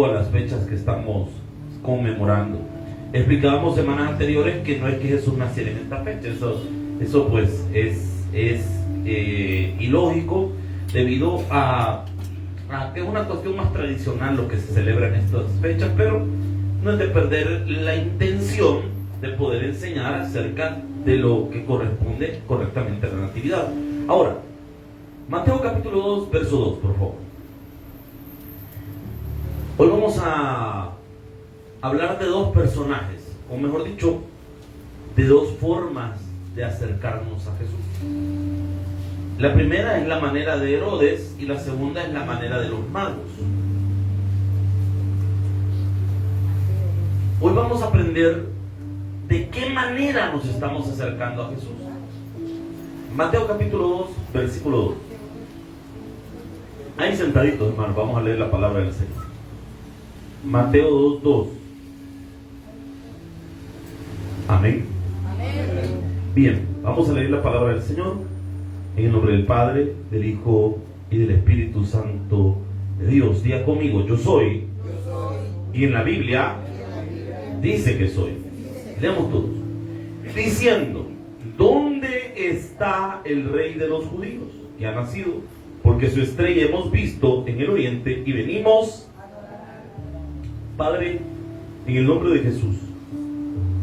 a las fechas que estamos conmemorando. Explicábamos semanas anteriores que no es que Jesús naciera en esta fecha, eso pues es ilógico debido a que es una cuestión más tradicional lo que se celebra en estas fechas, pero no es de perder la intención de poder enseñar acerca de lo que corresponde correctamente a la natividad. Ahora, Mateo capítulo 2, verso 2, por favor. Hoy vamos a hablar de dos personajes, o mejor dicho, de dos formas de acercarnos a Jesús. La primera es la manera de Herodes y la segunda es la manera de los magos. Hoy vamos a aprender de qué manera nos estamos acercando a Jesús. Mateo capítulo 2, versículo 2. Ahí sentaditos, hermanos, vamos a leer la palabra del Señor. Mateo 2, 2. Amén. Amén. Bien, vamos a leer la palabra del Señor en el nombre del Padre, del Hijo y del Espíritu Santo de Dios. Diga conmigo, yo soy. Y en la Biblia dice que soy. Leamos todos. Diciendo, ¿dónde está el Rey de los judíos que ha nacido? Porque su estrella hemos visto en el oriente y venimos. Padre, en el nombre de Jesús,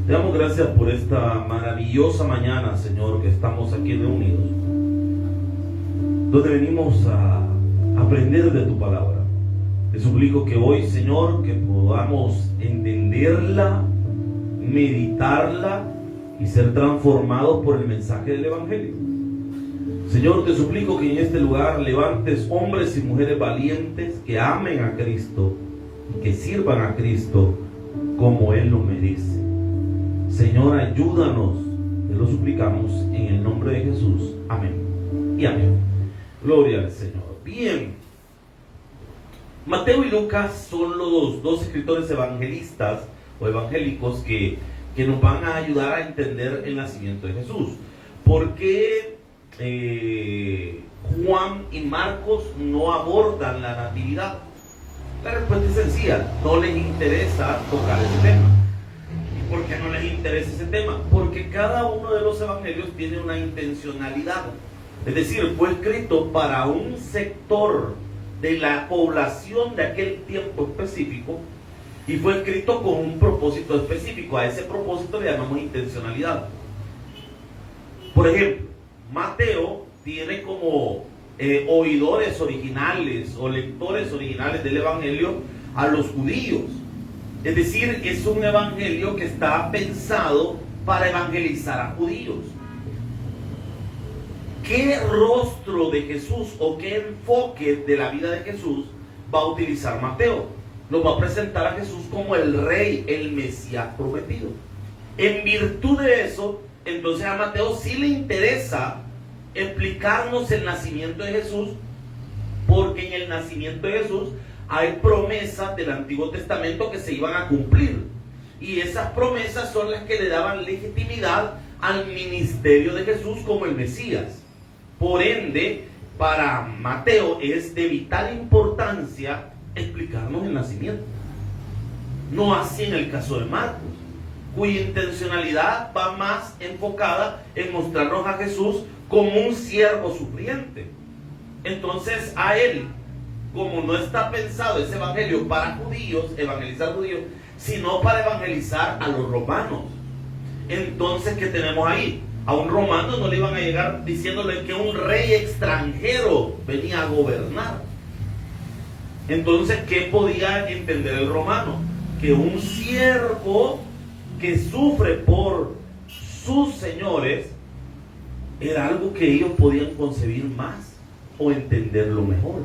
te damos gracias por esta maravillosa mañana, Señor, que estamos aquí reunidos, donde venimos a aprender de tu palabra. Te suplico que hoy, Señor, que podamos entenderla, meditarla y ser transformados por el mensaje del Evangelio. Señor, te suplico que en este lugar levantes hombres y mujeres valientes que amen a Cristo, que sirvan a Cristo como Él lo merece. Señor, ayúdanos, te lo suplicamos en el nombre de Jesús. Amén y amén. Gloria al Señor. Bien, Mateo y Lucas son los dos escritores evangelistas o evangélicos que nos van a ayudar a entender el nacimiento de Jesús. ¿Por qué Juan y Marcos no abordan la natividad? La respuesta es sencilla, no les interesa tocar ese tema. ¿Y por qué no les interesa ese tema? Porque cada uno de los evangelios tiene una intencionalidad. Es decir, fue escrito para un sector de la población de aquel tiempo específico y fue escrito con un propósito específico. A ese propósito le llamamos intencionalidad. Por ejemplo, Mateo tiene como oidores originales o lectores originales del evangelio a los judíos. Es decir, es un evangelio que está pensado para evangelizar a judíos. ¿Qué rostro de Jesús o qué enfoque de la vida de Jesús va a utilizar Mateo? Lo va a presentar a Jesús como el Rey, el Mesías prometido. En virtud de eso, entonces a Mateo sí le interesa explicarnos el nacimiento de Jesús, porque en el nacimiento de Jesús hay promesas del Antiguo Testamento que se iban a cumplir, y esas promesas son las que le daban legitimidad al ministerio de Jesús como el Mesías. Por ende, para Mateo es de vital importancia explicarnos el nacimiento. No así en el caso de Marcos, cuya intencionalidad va más enfocada en mostrarnos a Jesús como un siervo sufriente. Entonces a él, como no está pensado ese evangelio para judíos, evangelizar judíos, sino para evangelizar a los romanos. Entonces, ¿qué tenemos ahí? A un romano no le iban a llegar diciéndole que un rey extranjero venía a gobernar. Entonces, ¿qué podía entender el romano? Que un siervo que sufre por sus señores era algo que ellos podían concebir más o entenderlo mejor.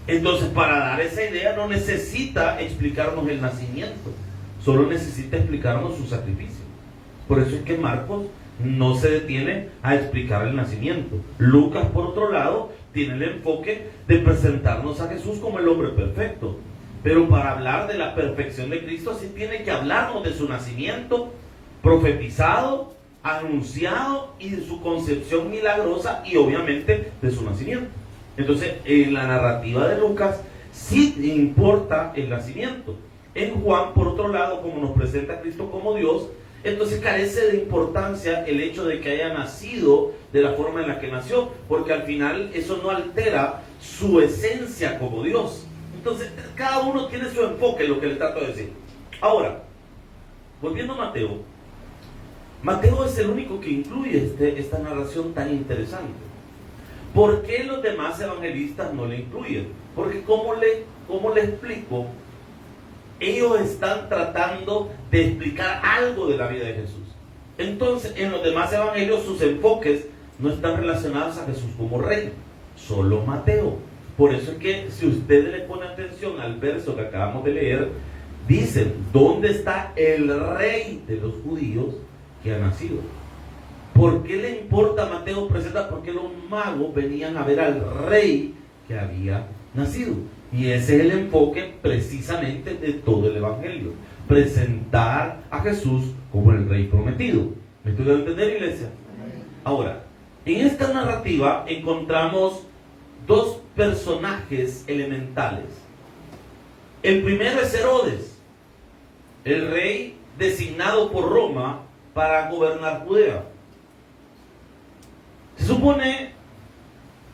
Entonces, para dar esa idea no necesita explicarnos el nacimiento, solo necesita explicarnos su sacrificio. Por eso es que Marcos no se detiene a explicar el nacimiento. Lucas, por otro lado, tiene el enfoque de presentarnos a Jesús como el hombre perfecto. Pero para hablar de la perfección de Cristo, sí tiene que hablarnos de su nacimiento profetizado, anunciado, y de su concepción milagrosa, y obviamente de su nacimiento. Entonces, en la narrativa de Lucas sí importa el nacimiento. En Juan, por otro lado, como nos presenta a Cristo como Dios, entonces carece de importancia el hecho de que haya nacido de la forma en la que nació, porque al final eso no altera su esencia como Dios. Entonces, cada uno tiene su enfoque en lo que le trato de decir. Ahora, volviendo a Mateo, Mateo es el único que incluye esta narración tan interesante. ¿Por qué los demás evangelistas no le incluyen? Porque ¿cómo le explico? Ellos están tratando de explicar algo de la vida de Jesús. Entonces, en los demás evangelios sus enfoques no están relacionados a Jesús como rey, solo Mateo. Por eso es que si usted le pone atención al verso que acabamos de leer, dicen, ¿dónde está el rey de los judíos que ha nacido? ¿Por qué le importa a Mateo presentar? Porque los magos venían a ver al rey que había nacido. Y ese es el enfoque precisamente de todo el evangelio. Presentar a Jesús como el rey prometido. ¿Me estoy dando a entender, iglesia? Ahora, en esta narrativa encontramos dos personajes elementales. El primero es Herodes, el rey designado por Roma para gobernar Judea. Se supone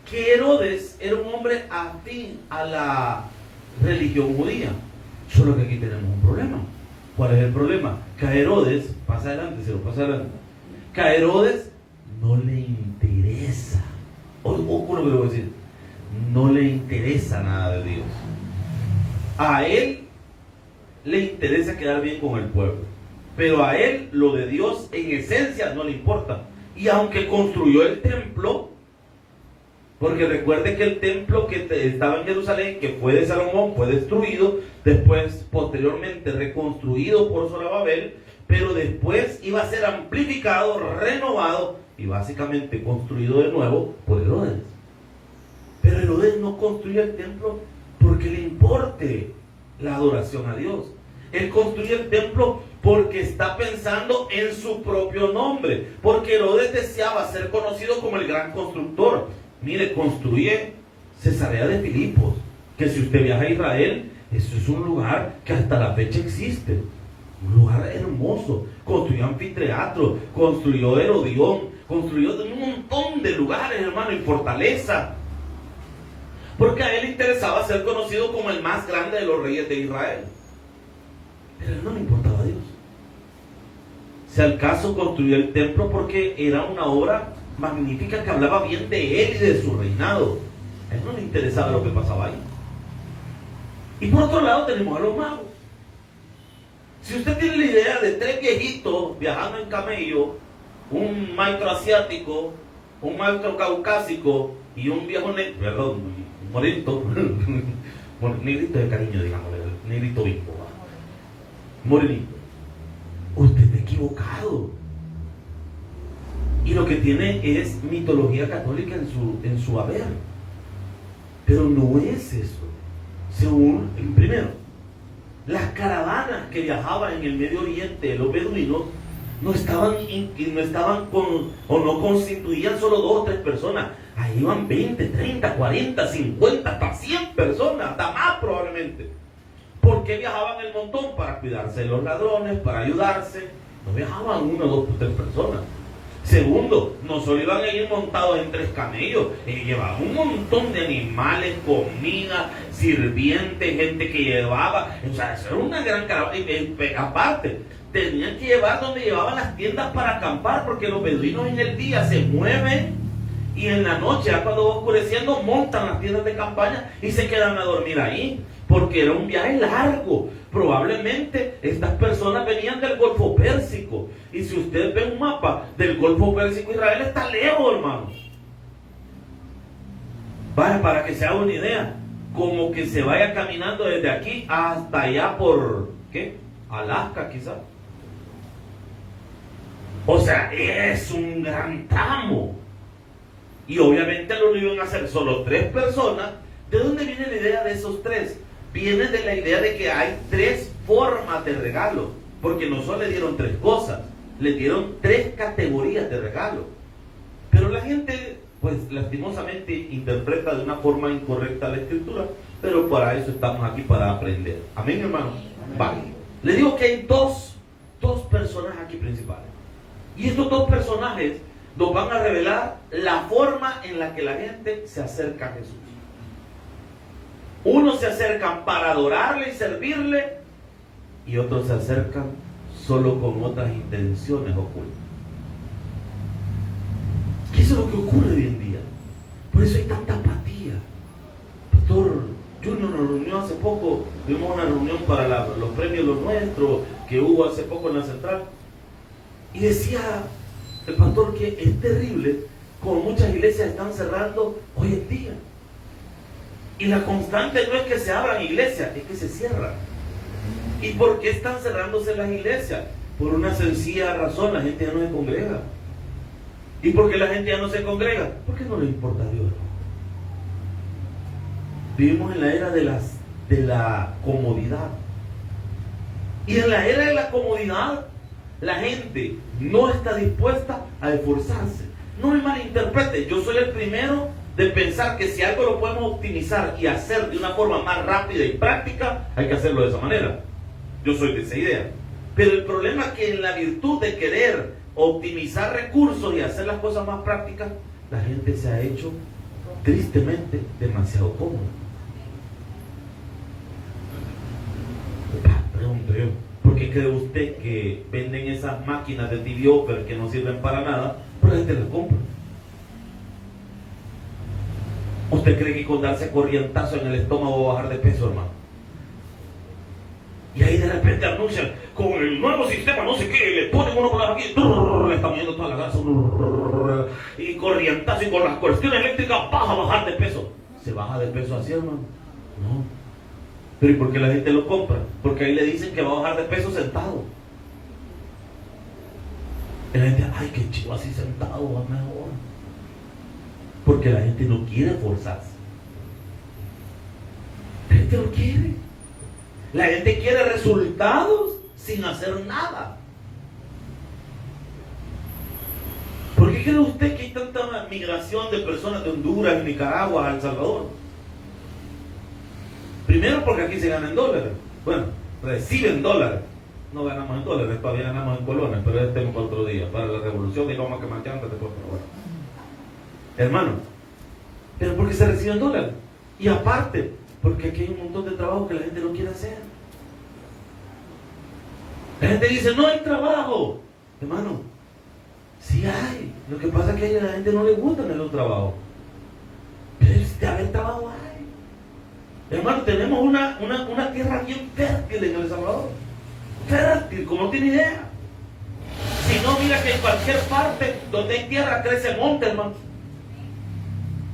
que Herodes era un hombre afín a la religión judía. Solo que aquí tenemos un problema. ¿Cuál es el problema? Que a Herodes, pasa adelante, que a Herodes no le interesa. ¿Cómo lo voy a decir? No le interesa nada de Dios. A él le interesa quedar bien con el pueblo, pero a él lo de Dios en esencia no le importa. Y aunque construyó el templo, porque recuerde que el templo que estaba en Jerusalén, que fue de Salomón, fue destruido, después posteriormente reconstruido por Zorobabel, pero después iba a ser amplificado, renovado y básicamente construido de nuevo por Herodes. Pero Herodes no construye el templo porque le importe la adoración a Dios. Él construye el templo porque está pensando en su propio nombre, porque Herodes deseaba ser conocido como el gran constructor. Mire, construye Cesarea de Filipos, que si usted viaja a Israel, eso es un lugar que hasta la fecha existe, un lugar hermoso. Construyó anfiteatro, construyó Herodión, construyó un montón de lugares, hermano, y fortaleza, porque a él le interesaba ser conocido como el más grande de los reyes de Israel. Pero a él no le importaba a Dios. Si al caso construyó el templo porque era una obra magnífica que hablaba bien de él y de su reinado. A él no le interesaba lo que pasaba ahí. Y por otro lado tenemos a los magos. Si usted tiene la idea de tres viejitos viajando en camello, un maestro asiático, un maestro caucásico y un viejo morenito, negrito de cariño, digamos, negrito bimbo, morenito, usted está equivocado. Y lo que tiene es mitología católica en su haber. Pero no es eso. Según, primero, las caravanas que viajaban en el Medio Oriente, los beduinos, no constituían solo 2 o 3 personas. Ahí iban 20, 30, 40, 50, hasta 100 personas, hasta más probablemente. ¿Por qué viajaban el montón? Para cuidarse de los ladrones, para ayudarse. No viajaban 1, 2 o 3 personas. Segundo, no solo iban a ir montados en 3 camellos, llevaban un montón de animales, comida, sirvientes, gente que llevaba, o sea, eso era una gran caravana. Aparte, tenían que llevar donde llevaban las tiendas para acampar, porque los beduinos en el día se mueven y en la noche, ya cuando va oscureciendo, montan las tiendas de campaña y se quedan a dormir ahí, porque era un viaje largo. Probablemente estas personas venían del Golfo Pérsico, y si usted ve un mapa del Golfo Pérsico, Israel está lejos, hermano. Vaya, para que se haga una idea, como que se vaya caminando desde aquí hasta allá por, ¿qué? Alaska quizás. O sea, es un gran tramo. Y obviamente lo iban a hacer solo 3 personas. ¿De dónde viene la idea de esos 3? Viene de la idea de que hay 3 formas de regalo, porque no solo le dieron 3 cosas, le dieron 3 categorías de regalo. Pero la gente, pues lastimosamente, interpreta de una forma incorrecta la escritura pero para eso estamos aquí, para aprender. Amén, hermano. Vale. Le digo que hay dos personajes aquí principales. Y estos dos personajes nos van a revelar la forma en la que la gente se acerca a Jesús. Unos se acercan para adorarle y servirle, y otros se acercan solo con otras intenciones ocultas. ¿Qué es lo que ocurre hoy en día? Por eso hay tanta apatía. Pastor, yo en una reunión hace poco, tuvimos una reunión para los premios Los Nuestros, que hubo hace poco en la central, y decía el pastor que es terrible como muchas iglesias están cerrando hoy en día. Y la constante no es que se abran iglesias, es que se cierran. ¿Y por qué están cerrándose las iglesias? Por una sencilla razón: la gente ya no se congrega. ¿Y por qué la gente ya no se congrega? Porque no le importa a Dios. Vivimos en la era de la comodidad. Y en la era de la comodidad, la gente no está dispuesta a esforzarse. No me malinterprete, yo soy el primero de pensar que si algo lo podemos optimizar y hacer de una forma más rápida y práctica, hay que hacerlo de esa manera. Yo soy de esa idea. Pero el problema es que en la virtud de querer optimizar recursos y hacer las cosas más prácticas, la gente se ha hecho tristemente demasiado cómoda. Pregunto yo, ¿por qué cree usted que venden esas máquinas de TV Offer que no sirven para nada, pero la gente las compra? ¿Usted cree que con darse corrientazo en el estómago va a bajar de peso, hermano? Y ahí de repente anuncian, con el nuevo sistema no sé qué, le ponen uno por aquí, le está moviendo toda la grasa, y corrientazo, y con las cuestiones eléctricas vas a bajar de peso. ¿Se baja de peso así, hermano? No. ¿Pero y por qué la gente lo compra? Porque ahí le dicen que va a bajar de peso sentado. Y la gente, ay, qué chido así sentado, va mejor. Porque la gente no quiere forzarse. La gente no quiere. La gente quiere resultados sin hacer nada. ¿Por qué cree usted que hay tanta migración de personas de Honduras, Nicaragua, a El Salvador? Primero porque aquí se gana en dólares. Bueno, reciben dólares. No ganamos en dólares, todavía ganamos en colones, pero es tema para otro día. Para la revolución y vamos a quemar llantas después, pero bueno. Hermano, pero porque se reciben dólares. Y aparte, porque aquí hay un montón de trabajo que la gente no quiere hacer. La gente dice, no hay trabajo. Hermano, sí hay. Lo que pasa es que a la gente no le gusta el trabajo. Pero de haber trabajo hay. Hermano, tenemos una tierra bien fértil en El Salvador. Fértil, como no tiene idea. Si no, mira que en cualquier parte donde hay tierra crece monte, hermano.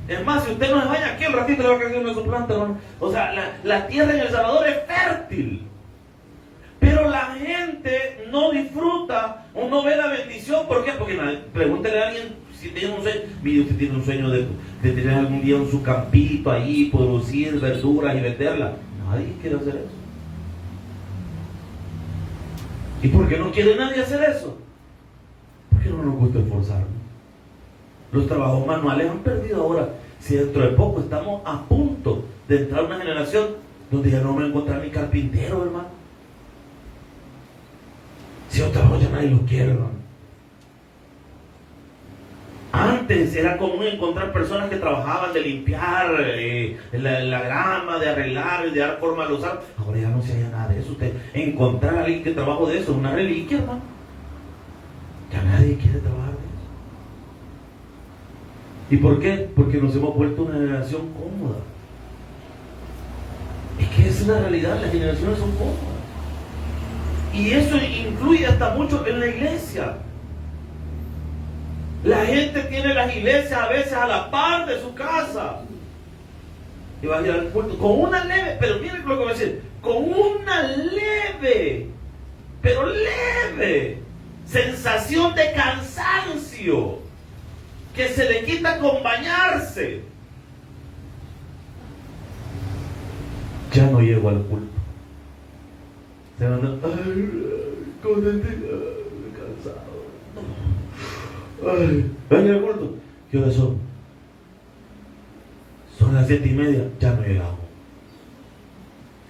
Es más, si usted no se baña aquí, el ratito le va a crecer una su planta, hermano. O sea, la tierra en El Salvador es fértil. Pero la gente no disfruta o no ve la bendición. ¿Por qué? Porque pregúntele a alguien si tiene un sueño. Mire, usted tiene un sueño de tener algún día en su campito ahí, producir verduras y venderlas. Nadie quiere hacer eso. ¿Y por qué no quiere nadie hacer eso? Porque no nos gusta esforzarnos. Los trabajos manuales han perdido ahora. Si dentro de poco estamos a punto de entrar a una generación donde ya no vamos a encontrar ni carpintero, hermano. Si los trabajos ya nadie los quiere, hermano. Antes era común encontrar personas que trabajaban de limpiar la grama, de arreglar, de dar forma a los árboles. Ahora ya no se halla nada de eso. Usted encontrar a alguien que trabaje de eso es una reliquia, hermano. Ya nadie quiere trabajar de eso. ¿Y por qué? Porque nos hemos vuelto una generación cómoda. Es que esa es la realidad, las generaciones son cómodas. Y eso incluye hasta mucho en la iglesia. La gente tiene las iglesias a veces a la par de su casa. Y va a ir al culto con una leve, pero miren lo que voy a decir, con una leve, pero leve sensación de cansancio que se le quita con bañarse. Ya no llego al culto. Se van a cansado. Ay, ven al culto. ¿Qué hora son? Son las 7:30, ya no llegamos.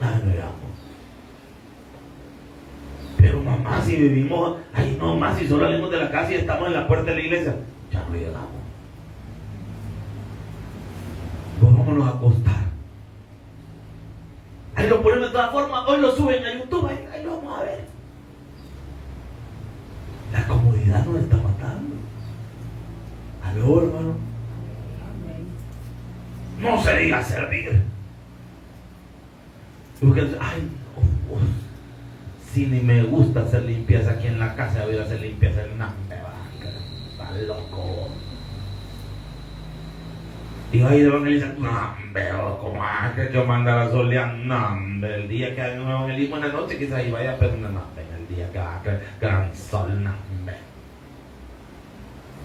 No llegamos. Pero mamá, si vivimos, ay no más, si solo salimos de la casa y estamos en la puerta de la iglesia, ya no llegamos. Pues vámonos a acostar. Ahí lo ponen de todas formas, hoy lo suben a YouTube, ahí lo vamos a ver. La comodidad nos está matando. Aló, hermano. No se diga servir. Porque, ay, si ni me gusta hacer limpieza aquí en la casa, voy a hacer limpieza en nada, está loco. Y va a ir a evangelizar, no, veo como que yo mandar a solear, no, el día que hay un evangelismo en la noche, quizás ahí vaya, pero no, el día que va a gran sol, no,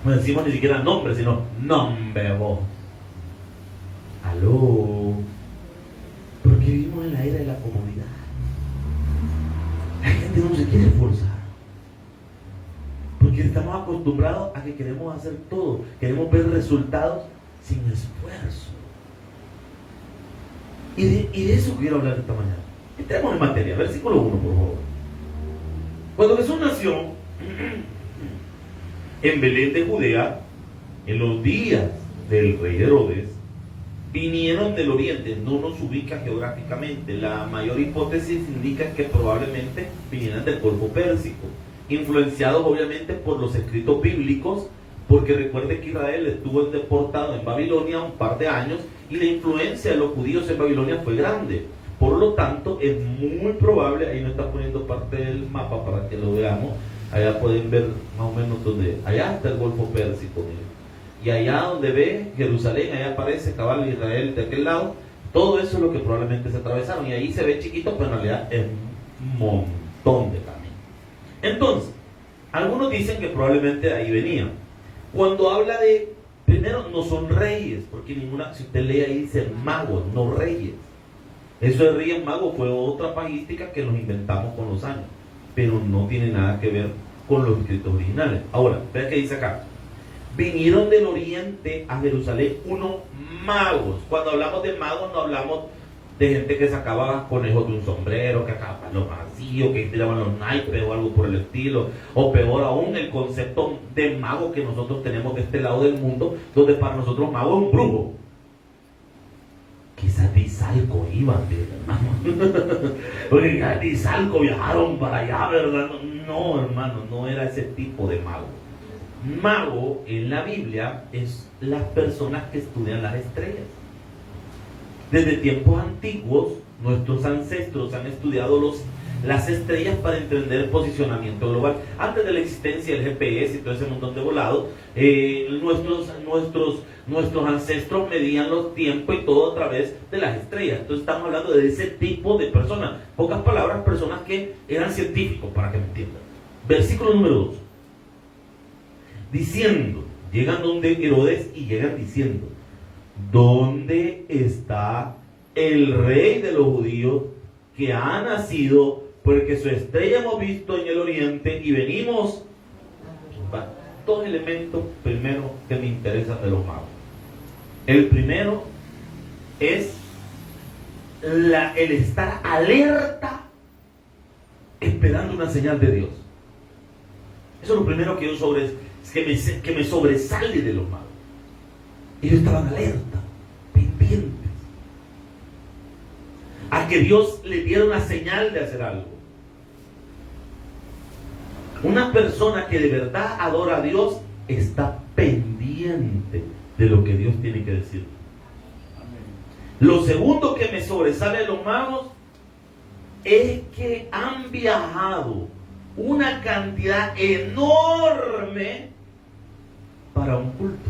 no decimos ni siquiera nombre, sino nombre vos. Aló, porque vivimos en la era de la comodidad. La gente no se quiere esforzar, porque estamos acostumbrados a que queremos hacer todo, queremos ver resultados sin esfuerzo. Y de eso quiero hablar esta mañana. Entremos en materia, versículo 1, por favor. Cuando Jesús nació en Belén de Judea, en los días del rey Herodes, vinieron del oriente. No nos ubica geográficamente. La mayor hipótesis indica que probablemente vinieran del Golfo Pérsico, influenciados obviamente por los escritos bíblicos, porque recuerde que Israel estuvo deportado en Babilonia un par de años y la influencia de los judíos en Babilonia fue grande. Por lo tanto, es muy probable, ahí nos está poniendo parte del mapa para que lo veamos, allá pueden ver más o menos donde, allá está el Golfo Pérsico, miren. Y allá donde ve Jerusalén, allá aparece cabal Israel de aquel lado, todo eso es lo que probablemente se atravesaron, y ahí se ve chiquito, pero en realidad es un montón de camino. Entonces, algunos dicen que probablemente de ahí venían. Cuando habla de, primero, no son reyes, porque ninguna, si usted lee ahí dice magos, no reyes. Eso de reyes magos fue otra pajística que nos inventamos con los años, pero no tiene nada que ver con los escritos originales. Ahora, vea qué dice acá. Vinieron del oriente a Jerusalén unos magos. Cuando hablamos de magos no hablamos de gente que sacaba conejos de un sombrero, que acababan los vacíos, que tiraban los naipes o algo por el estilo, o peor aún el concepto de mago que nosotros tenemos de este lado del mundo, donde para nosotros mago es un brujo. Quizás de Izalco iban, hermano. Porque de Izalco viajaron para allá, ¿verdad? No, hermano, no era ese tipo de mago. Mago en la Biblia es las personas que estudian las estrellas. Desde tiempos antiguos, nuestros ancestros han estudiado las estrellas para entender el posicionamiento global. Antes de la existencia del GPS y todo ese montón de volados, nuestros ancestros medían los tiempos y todo a través de las estrellas. Entonces estamos hablando de ese tipo de personas. Pocas palabras, personas que eran científicos, para que me entiendan. Versículo número 2. Diciendo, llegan donde Herodes y llegan diciendo: ¿dónde está el rey de los judíos que ha nacido? Porque su estrella hemos visto en el oriente y venimos. Dos elementos primero que me interesan de los magos. El primero es el estar alerta esperando una señal de Dios. Eso es lo primero que que me sobresale de los magos. Ellos estaban alerta, pendientes a que Dios le diera una señal de hacer algo. Una persona que de verdad adora a Dios está pendiente de lo que Dios tiene que decir. Lo segundo que me sobresale de los magos es que han viajado una cantidad enorme para un culto,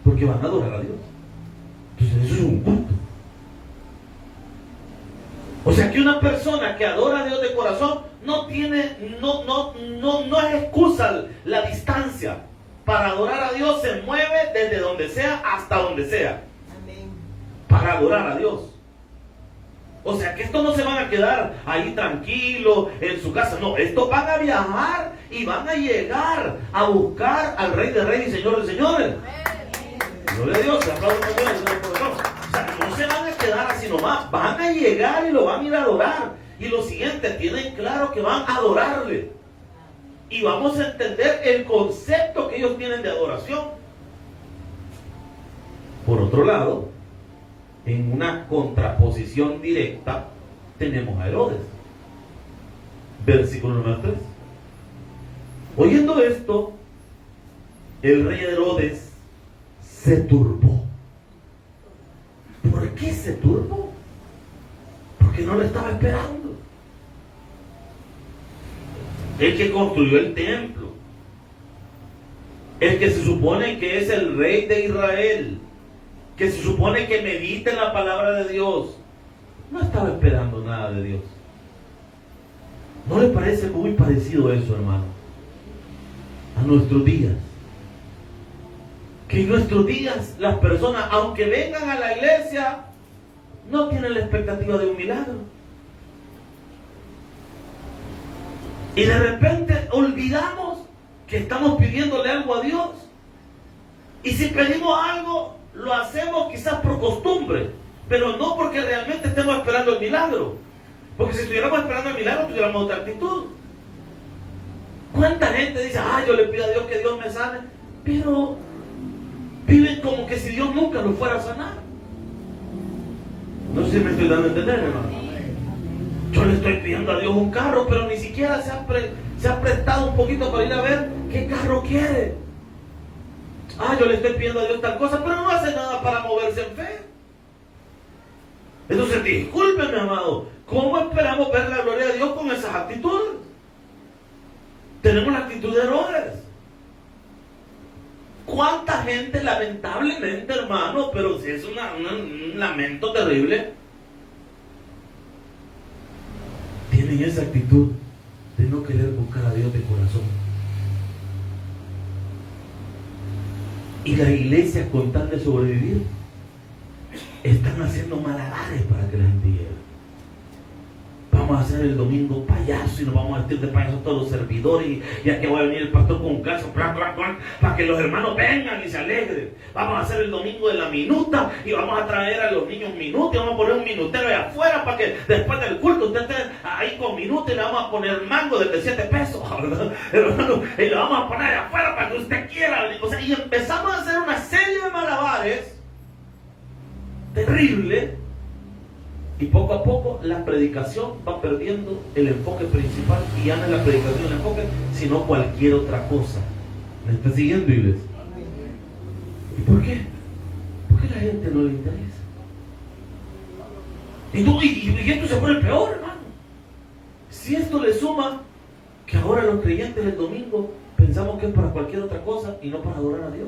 porque van a adorar a Dios. Entonces eso es un culto. O sea que una persona que adora a Dios de corazón no es excusa la distancia. Para adorar a Dios se mueve desde donde sea hasta donde sea. Amén. Para adorar a Dios. O sea que estos no se van a quedar ahí tranquilos en su casa. No, estos van a viajar y van a llegar a buscar al Rey de Reyes y Señor de Señores. Gloria a Dios, se aplaude con Dios. O sea, no se van a quedar así nomás, van a llegar y lo van a ir a adorar. Y lo siguiente, tienen claro que van a adorarle. Y vamos a entender el concepto que ellos tienen de adoración. Por otro lado, en una contraposición directa, tenemos a Herodes. Versículo número 3. Oyendo esto, el rey Herodes se turbó. ¿Por qué se turbó? Porque no lo estaba esperando. El que construyó el templo, el que se supone que es el rey de Israel, que se supone que medita en la palabra de Dios, no estaba esperando nada de Dios. ¿No le parece muy parecido eso, hermano? A nuestros días. Que en nuestros días las personas, aunque vengan a la iglesia, no tienen la expectativa de un milagro. Y de repente olvidamos que estamos pidiéndole algo a Dios. Y si pedimos algo, lo hacemos quizás por costumbre, pero no porque realmente estemos esperando el milagro. Porque si estuviéramos esperando el milagro, tuviéramos otra actitud. ¿Cuánta gente dice, yo le pido a Dios que Dios me sane? Pero viven como que si Dios nunca lo fuera a sanar. No sé si me estoy dando a entender, hermano. Yo le estoy pidiendo a Dios un carro, pero ni siquiera se ha prestado un poquito para ir a ver qué carro quiere. Yo le estoy pidiendo a Dios tal cosa, pero no hace nada para moverse en fe. Entonces, discúlpeme, amado, ¿cómo esperamos ver la gloria de Dios con esas actitudes? Tenemos la actitud de Herodes. ¿Cuánta gente, lamentablemente, hermano, pero si es un lamento terrible, tienen esa actitud de no querer buscar a Dios de corazón? Y las iglesias, con tal de sobrevivir, están haciendo malabares para que la gente llegue. Vamos a hacer el domingo payaso y nos vamos a vestir de payaso todos los servidores, y aquí va a venir el pastor con un caso para que los hermanos vengan y se alegren. Vamos a hacer el domingo de la minuta y vamos a traer a los niños minutos y vamos a poner un minutero ahí afuera para que después del culto usted esté ahí con minutos y le vamos a poner mango de 7 pesos, ¿verdad? Hermano, y le vamos a poner ahí afuera para que usted quiera. O sea, y empezamos a hacer una serie de malabares terrible. Y poco a poco la predicación va perdiendo el enfoque principal, y ya no es la predicación el enfoque, sino cualquier otra cosa. ¿Me está siguiendo, iglesia? ¿Y por qué? Porque a la gente no le interesa. Y esto se pone peor, hermano. Si esto le suma que ahora los creyentes del domingo pensamos que es para cualquier otra cosa y no para adorar a Dios.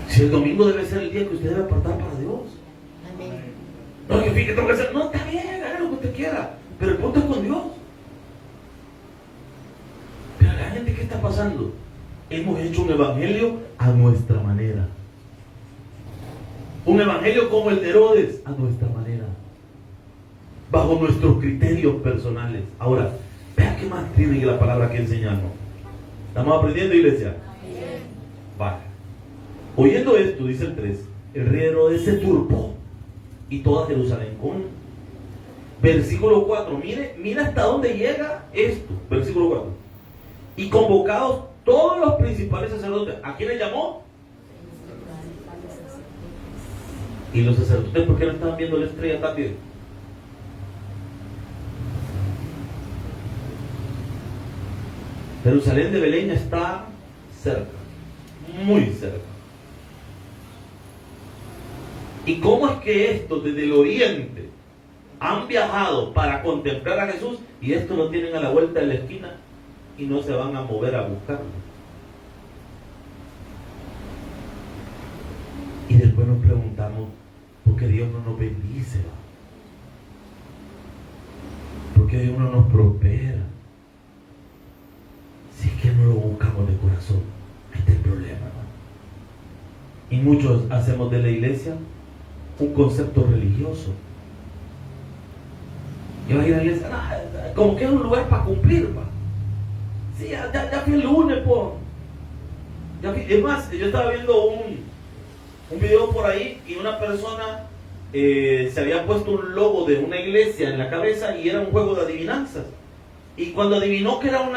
Si el domingo debe ser el día que usted debe apartar para Dios. No, que fíjate, tengo que hacer. No, está bien, haga lo que usted quiera, pero el punto es con Dios. Pero la gente, ¿qué está pasando? Hemos hecho un evangelio a nuestra manera. Un evangelio como el de Herodes, a nuestra manera, bajo nuestros criterios personales. Ahora, vea qué más tiene que la palabra que enseñarnos. ¿Estamos aprendiendo, iglesia? Vale. Oyendo esto, dice el 3, el rey Herodes se turbó y toda Jerusalén con él. Versículo 4, mire hasta dónde llega esto. Versículo 4. Y convocados todos los principales sacerdotes. ¿A quién le llamó? Y los sacerdotes, ¿por qué no estaban viendo la estrella también? Jerusalén de Belén está cerca, muy cerca. ¿Y cómo es que estos desde el oriente han viajado para contemplar a Jesús y estos lo tienen a la vuelta de la esquina y no se van a mover a buscarlo? Y después nos preguntamos, ¿por qué Dios no nos bendice? ¿Por qué Dios no nos prospera? Si es que no lo buscamos de corazón. Ahí está el problema, ¿no? Y muchos hacemos de la iglesia un concepto religioso. Yo voy a ir a la iglesia, como que es un lugar para cumplir, pa. Sí, ya fui el lunes, po. Es más, yo estaba viendo un video por ahí y una persona se había puesto un logo de una iglesia en la cabeza y era un juego de adivinanzas. Y cuando adivinó que era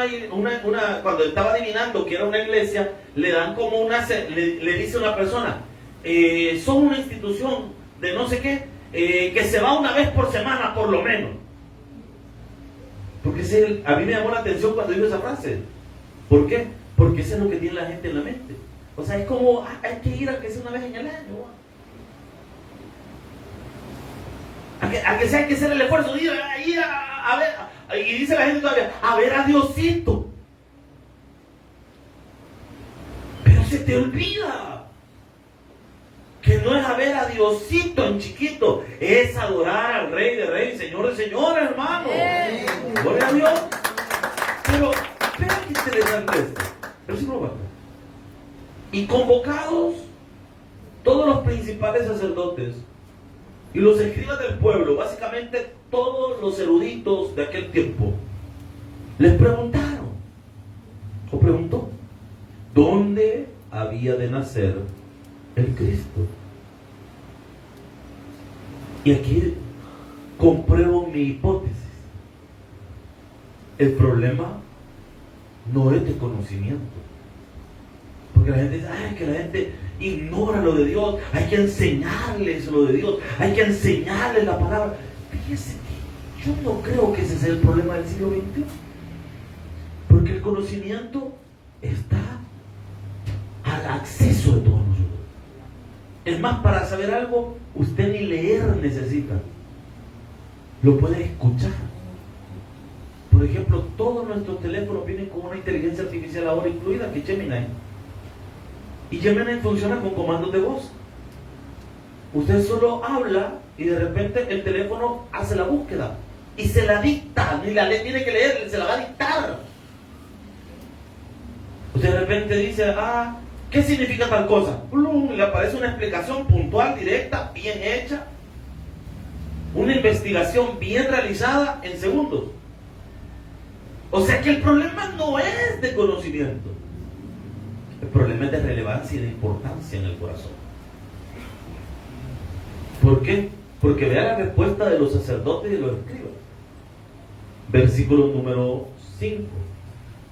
cuando estaba adivinando que era una iglesia, le dan como le dice una persona, son una institución de no sé qué, que se va una vez por semana por lo menos. Porque a mí me llamó la atención cuando dijo esa frase. ¿Por qué? Porque eso es lo que tiene la gente en la mente. O sea, es como, hay que ir a que sea una vez en el año. A que sea, hay que hacer el esfuerzo de ir a ver. Y dice la gente todavía, a ver a Diosito. Pero se te olvida que no es a ver a Diosito en chiquito, es adorar al Rey de Reyes, Señor de Señores, hermano. Gloria a Dios. Pero, vean qué interesante esto. Versículo 4. Y convocados todos los principales sacerdotes y los escribas del pueblo, básicamente todos los eruditos de aquel tiempo, les preguntó, ¿dónde había de nacer el Cristo? Y aquí compruebo mi hipótesis. El problema no es de conocimiento. Porque la gente dice, que la gente ignora lo de Dios, hay que enseñarles lo de Dios, hay que enseñarles la palabra. Fíjese que yo no creo que ese sea el problema del siglo XXI. Porque el conocimiento está al acceso de todos nosotros. Es más, para saber algo, usted ni leer necesita. Lo puede escuchar. Por ejemplo, todos nuestros teléfonos vienen con una inteligencia artificial ahora incluida, que es Gemini. Y Gemini funciona con comandos de voz. Usted solo habla y de repente el teléfono hace la búsqueda y se la dicta, ni la tiene que leer, se la va a dictar. Usted de repente dice, ¿qué significa tal cosa? Y le aparece una explicación puntual, directa, bien hecha, una investigación bien realizada en segundos. O sea que el problema no es de conocimiento. El problema es de relevancia y de importancia en el corazón. ¿Por qué? Porque vea la respuesta de los sacerdotes y de los escribas. Versículo número 5.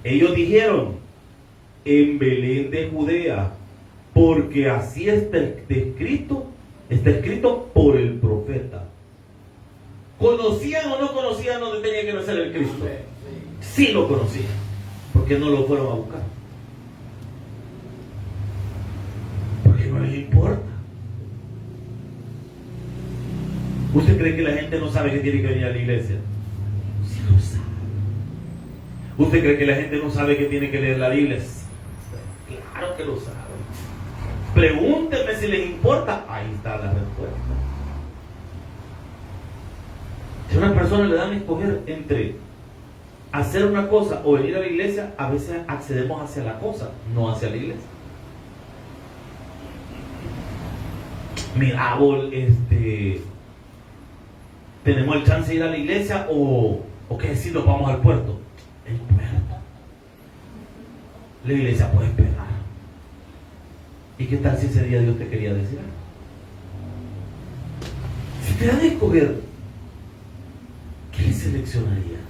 Ellos dijeron, en Belén de Judea, porque así está escrito por el profeta. ¿Conocían o no conocían dónde tenía que nacer el Cristo? Sí lo conocían, porque no lo fueron a buscar. No les importa. ¿Usted cree que la gente no sabe que tiene que venir a la iglesia? Sí lo sabe. ¿Usted cree que la gente no sabe que tiene que leer la Biblia? Claro que lo sabe. Pregúntenme si les importa. Ahí está la respuesta. Si a una persona le dan a escoger entre hacer una cosa o venir a la iglesia, a veces accedemos hacia la cosa, no hacia la iglesia. Mira, tenemos el chance de ir a la iglesia o qué decir, nos vamos al puerto. El puerto. La iglesia puede esperar. ¿Y qué tal si ese día Dios te quería decir algo? Si te dan a escoger, ¿qué seleccionarías?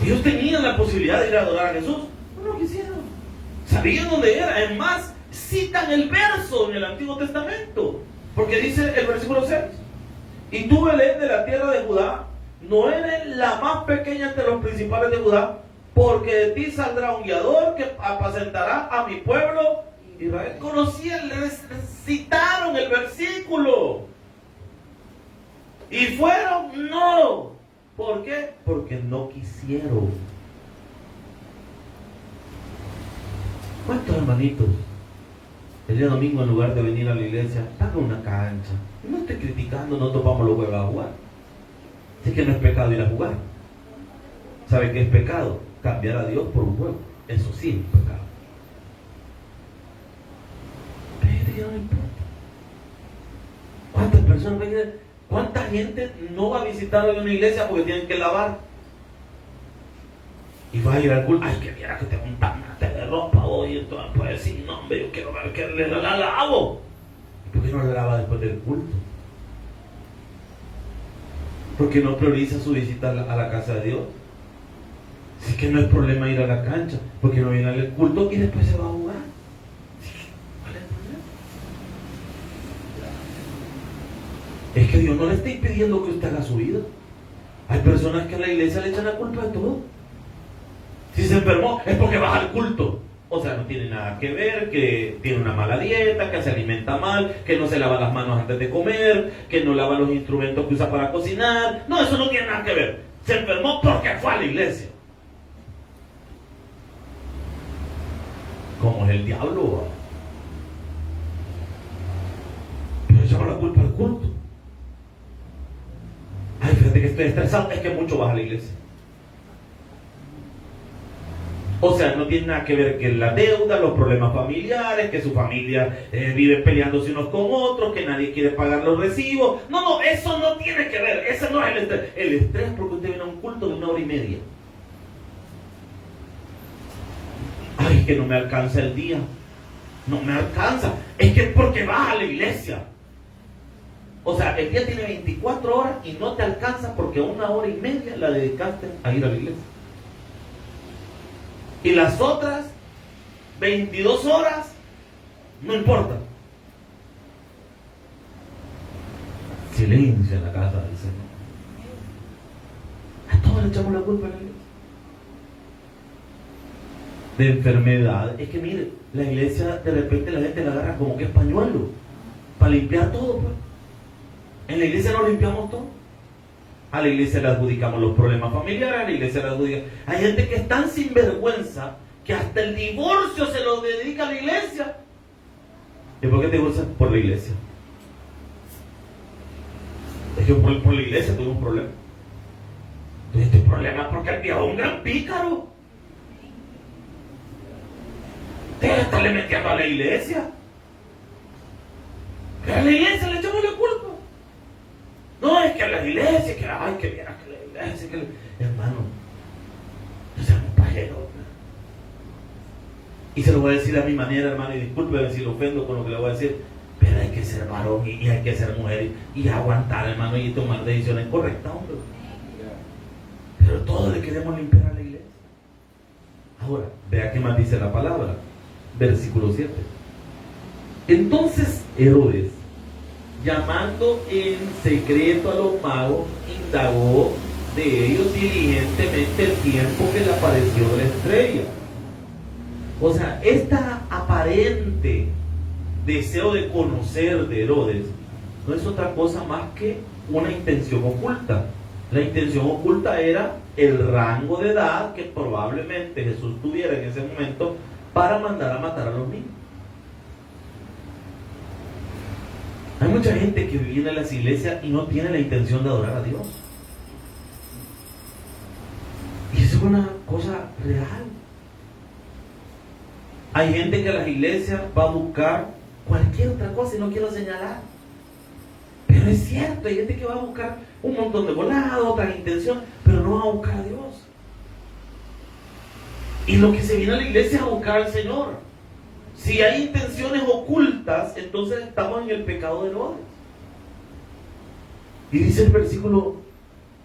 Ellos tenían la posibilidad de ir a adorar a Jesús, no lo quisieron. Sabían dónde era. Es más, citan el verso en el Antiguo Testamento, porque dice el versículo 6: y tú, Belén, de la tierra de Judá, no eres la más pequeña entre los principales de Judá, porque de ti saldrá un guiador que apacentará a mi pueblo Israel. Conocían, citaron el versículo y fueron. No. ¿Por qué? Porque no quisieron. ¿Cuántos hermanitos el día domingo, en lugar de venir a la iglesia, están en una cancha? No estoy criticando, no topamos los huevos a jugar. Sé que no es pecado ir a jugar. ¿Sabe qué es pecado? Cambiar a Dios por un juego. Eso sí es pecado. Pero no importa. ¿Cuántas personas van a ir? ¿Cuánta gente no va a visitar hoy una iglesia porque tienen que lavar? Y va a ir al culto. Ay, que viera que tengo un tanate de ropa hoy, entonces puede decir, no hombre, yo quiero ver que le la lavo. ¿Por qué no la lava después del culto? ¿Por qué no prioriza su visita a la casa de Dios? Si es que no es problema ir a la cancha, porque no viene al culto y después se va a jugar. ¿Cuál es el problema? Es que Dios no le está impidiendo que usted haga su vida. Hay personas que a la iglesia le echan la culpa de todo. Si se enfermó es porque va al culto. O sea, no tiene nada que ver, que tiene una mala dieta, que se alimenta mal, que no se lava las manos antes de comer, que no lava los instrumentos que usa para cocinar. No, eso no tiene nada que ver. Se enfermó porque fue a la iglesia. Como es el diablo. Pero echamos la culpa al culto. Ay, fíjate que estoy estresado, es que mucho vas a la iglesia. O sea, no tiene nada que ver que la deuda, los problemas familiares, que su familia vive peleándose unos con otros, que nadie quiere pagar los recibos. No, eso no tiene que ver. Ese no es el estrés. El estrés es porque usted viene a un culto de 1 hora y media. Ay, que no me alcanza el día. No me alcanza. Es que es porque vas a la iglesia. O sea, el día tiene 24 horas y no te alcanza porque 1 hora y media la dedicaste a ir a la iglesia. Y las otras 22 horas, no importa. Silencio en la casa del Señor. A todos le echamos la culpa a la iglesia. De enfermedad. Es que mire, la iglesia de repente la gente la agarra como que es pañuelo para limpiar todo, pues. En la iglesia no limpiamos todo. A la iglesia le adjudicamos los problemas familiares, a la iglesia le adjudicamos. Hay gente que es tan sinvergüenza que hasta el divorcio se lo dedica a la iglesia. ¿Y por qué te divorcias? Por la iglesia. Es que por la iglesia tuve un problema. Tuviste un problema porque el viejo es un gran pícaro. Debe estarle metiendo a la iglesia. Que a la iglesia le echamos la culpa. No, es que a la iglesia, que ay, que viera que la iglesia, hermano, no seamos pajeros. Y se lo voy a decir a mi manera, hermano, y disculpe si lo ofendo con lo que le voy a decir, pero hay que ser varón y hay que ser mujer y aguantar, hermano, y tomar decisiones correctas, hombre. Pero todos le queremos limpiar a la iglesia. Ahora, vea qué más dice la palabra, versículo 7. Entonces Herodes, llamando en secreto a los magos, indagó de ellos diligentemente el tiempo que le apareció la estrella. O sea, esta aparente deseo de conocer de Herodes no es otra cosa más que una intención oculta. La intención oculta era el rango de edad que probablemente Jesús tuviera en ese momento para mandar a matar a los niños. Hay mucha gente que viene a las iglesias y no tiene la intención de adorar a Dios. Y eso es una cosa real. Hay gente que a las iglesias va a buscar cualquier otra cosa y no quiero señalar. Pero es cierto, hay gente que va a buscar un montón de volados, otras intenciones, pero no va a buscar a Dios. Y lo que se viene a la iglesia es a buscar al Señor. Si hay intenciones ocultas, entonces estamos en el pecado de Herodes. Y dice el versículo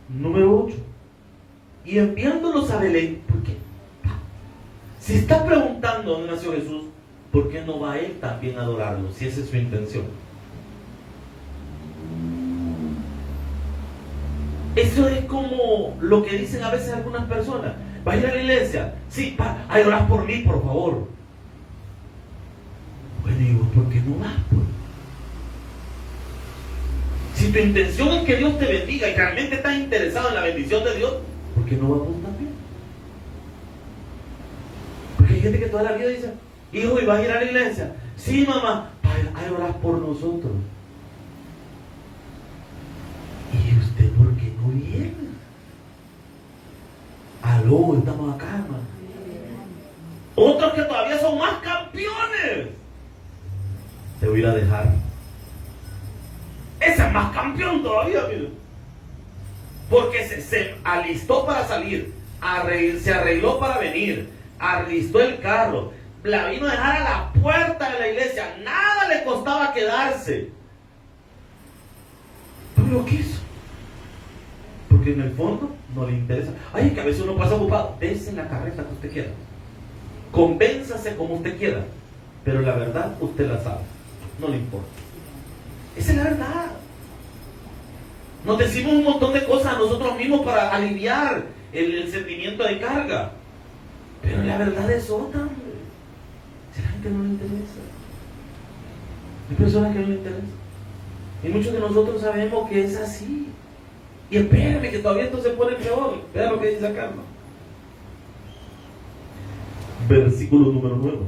número 8. Y enviándolos a Belén, ¿por qué? Si está preguntando dónde nació Jesús, ¿por qué no va él también a adorarlo? Si esa es su intención. Eso es como lo que dicen a veces algunas personas. ¿Va a ir a la iglesia? Sí, a orar por mí, por favor. Bueno, y vos, ¿por qué no vas? Pues? Si tu intención es que Dios te bendiga y realmente estás interesado en la bendición de Dios, ¿por qué no vas vos también? Porque hay gente que toda la vida dice, hijo, ¿y vas a ir a la iglesia? Sí, mamá, hay orar por nosotros. ¿Y usted por qué no viene? Aló, estamos acá, hermano. Otros que todavía son más campeones. Te voy a ir a dejar. Ese es más campeón todavía, mire. Porque se alistó para salir, se arregló para venir, alistó el carro, la vino a dejar a la puerta de la iglesia. Nada le costaba quedarse. Pero lo quiso. Porque en el fondo no le interesa. Ay, que a veces uno pasa ocupado. Dese en la carreta que usted quiera. Convénzase como usted quiera. Pero la verdad usted la sabe. No le importa. Esa es la verdad. Nos decimos un montón de cosas a nosotros mismos para aliviar el sentimiento de carga. Pero la verdad es otra, hombre. Si a la gente no le interesa. Hay personas que no le interesan. Y muchos de nosotros sabemos que es así. Y espérame que todavía esto se pone peor. Vea lo que dice acá, hermano. Versículo número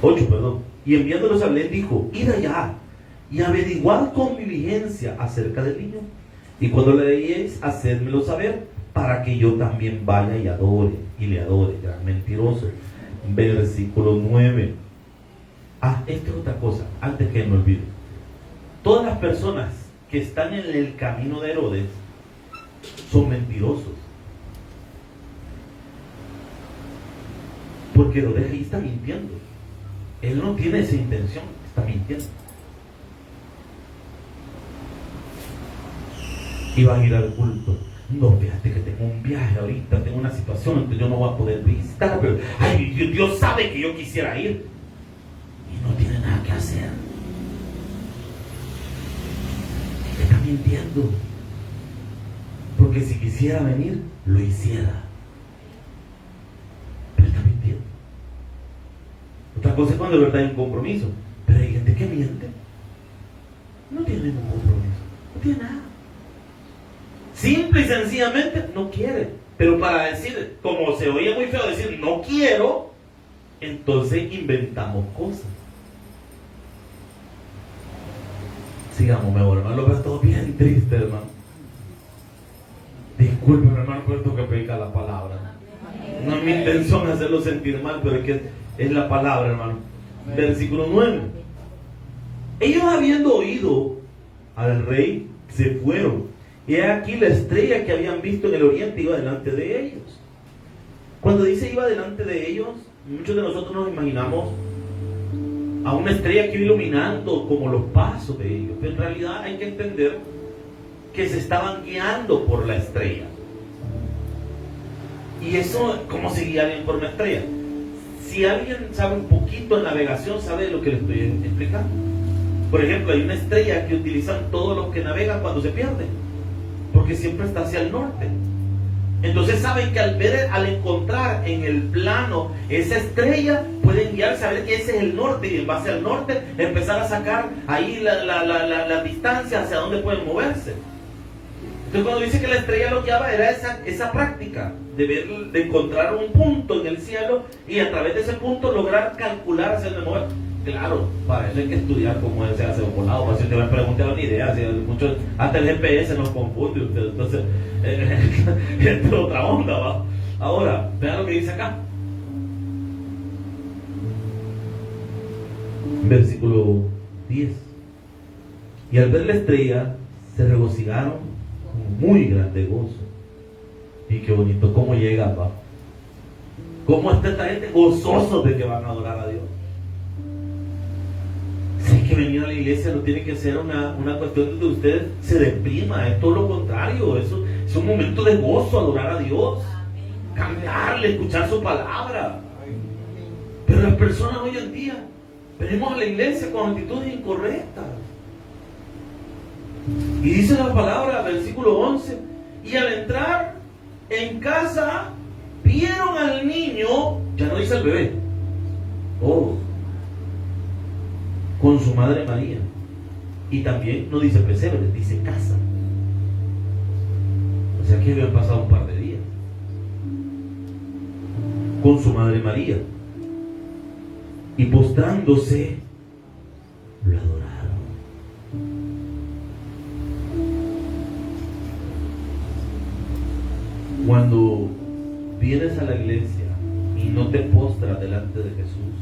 8, perdón. Y enviándolos a Belén dijo: id allá y averiguad con diligencia acerca del niño. Y cuando le deis, hacedmelo saber, para que yo también vaya y adore, y le adore. Gran mentiroso. Versículo 9. Esta es otra cosa, antes que me olvide. Todas las personas que están en el camino de Herodes son mentirosos. Porque Herodes ahí está mintiendo. Él no tiene esa intención, está mintiendo. Y van a ir al culto. No, fíjate que tengo un viaje ahorita, tengo una situación en que yo no voy a poder visitar, pero ay, Dios sabe que yo quisiera ir. Y no tiene nada que hacer. Está mintiendo. Porque si quisiera venir, lo hiciera. Pero está mintiendo. Otra cosa es cuando de verdad hay un compromiso. Pero hay gente que miente. No tiene ningún compromiso. No tiene nada. Simple y sencillamente no quiere. Pero para decir, como se oye muy feo decir no quiero, entonces inventamos cosas. Sigamos mejor, hermano. Lo veo todo bien triste, hermano. Disculpen, hermano, por esto que predica la palabra. No es mi intención hacerlo sentir mal, pero es que es la palabra, hermano. Versículo 9. Ellos, habiendo oído al rey, se fueron. Y he aquí la estrella que habían visto en el oriente iba delante de ellos. Cuando dice iba delante de ellos, muchos de nosotros nos imaginamos a una estrella que iba iluminando como los pasos de ellos. Pero en realidad hay que entender que se estaban guiando por la estrella. Y eso, ¿cómo se guía alguien por una estrella? Si alguien sabe un poquito de navegación, sabe de lo que le estoy explicando. Por ejemplo, hay una estrella que utilizan todos los que navegan cuando se pierden, porque siempre está hacia el norte. Entonces saben que al encontrar en el plano esa estrella, pueden guiarse a ver que ese es el norte, y en base al norte empezar a sacar ahí la distancia hacia dónde pueden moverse. Entonces cuando dice que la estrella lo guiaba, era esa práctica de encontrar un punto en el cielo y a través de ese punto lograr calcular hacia dónde mover. Claro, para eso hay que estudiar cómo se hace un volado. Para si usted me pregunta una idea, hasta el GPS nos confunde usted. Entonces, es otra onda, ¿va? Ahora, vean lo que dice acá. Versículo 10. Y al ver la estrella, se regocijaron con muy grande gozo. Y qué bonito, cómo llega, ¿va? Cómo está esta gente gozosos de que van a adorar a Dios. Si hay que venir a la iglesia, no tiene que ser una cuestión de que usted se deprima, es todo lo contrario, eso es un momento de gozo, adorar a Dios, cantarle, escuchar su palabra. Pero las personas hoy en día venimos a la iglesia con actitudes incorrectas. Y dice la palabra, versículo 11, y al entrar en casa, vieron al niño, ya no dice el bebé, con su madre María. Y también no dice pesebre, dice casa. O sea que habían pasado un par de días. Con su madre María. Y postrándose, lo adoraron. Cuando vienes a la iglesia y no te postras delante de Jesús,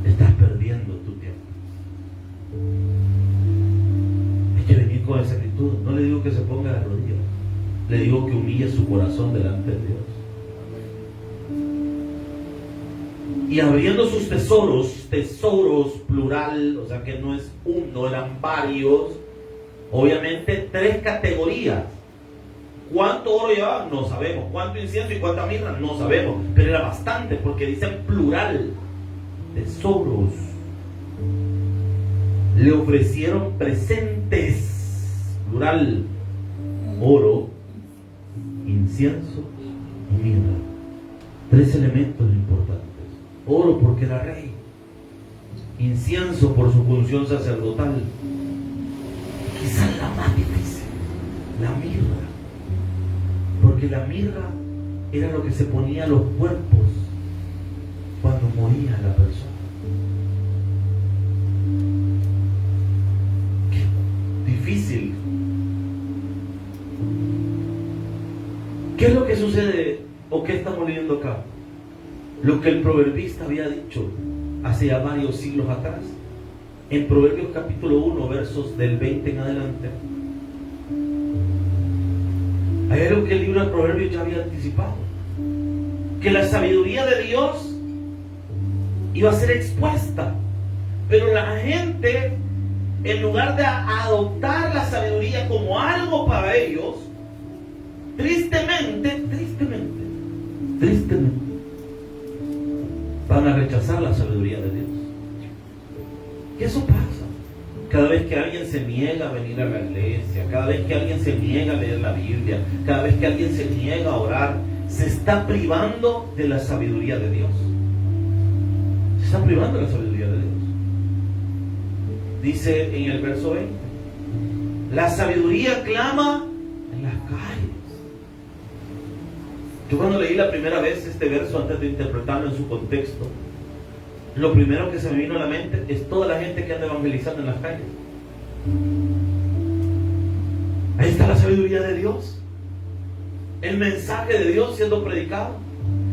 estás perdiendo tu tiempo. Hay que venir con esa actitud. No le digo que se ponga de rodillas, le digo que humille su corazón delante de Dios. Y abriendo sus tesoros, tesoros plural, o sea que no es uno, eran varios, obviamente 3 categorías. ¿Cuánto oro llevaban? No sabemos. ¿Cuánto incienso y cuánta mirra? No sabemos. Pero era bastante porque dicen plural. Tesoros. Le ofrecieron presentes, plural, oro, incienso y mirra. 3 elementos importantes. Oro porque era rey. Incienso por su función sacerdotal. Quizás la más difícil, la mirra. Porque la mirra era lo que se ponía a los cuerpos cuando moría la persona. Qué difícil. ¿Qué es lo que sucede o qué estamos leyendo acá? Lo que el proverbista había dicho hace ya varios siglos atrás. En Proverbios capítulo 1, versos del 20 en adelante. Hay algo que el libro de Proverbios ya había anticipado. Que la sabiduría de Dios iba a ser expuesta. Pero la gente, en lugar de adoptar la sabiduría como algo para ellos, tristemente, van a rechazar la sabiduría de Dios. Y eso pasa. Cada vez que alguien se niega a venir a la iglesia, cada vez que alguien se niega a leer la Biblia, cada vez que alguien se niega a orar, se está privando de la sabiduría de Dios. Se está privando de la sabiduría de Dios. Dice en el verso 20, la sabiduría clama en las calles. Yo cuando leí la primera vez este verso, antes de interpretarlo en su contexto, lo primero que se me vino a la mente es toda la gente que anda evangelizando en las calles. Ahí está la sabiduría de Dios, el mensaje de Dios siendo predicado.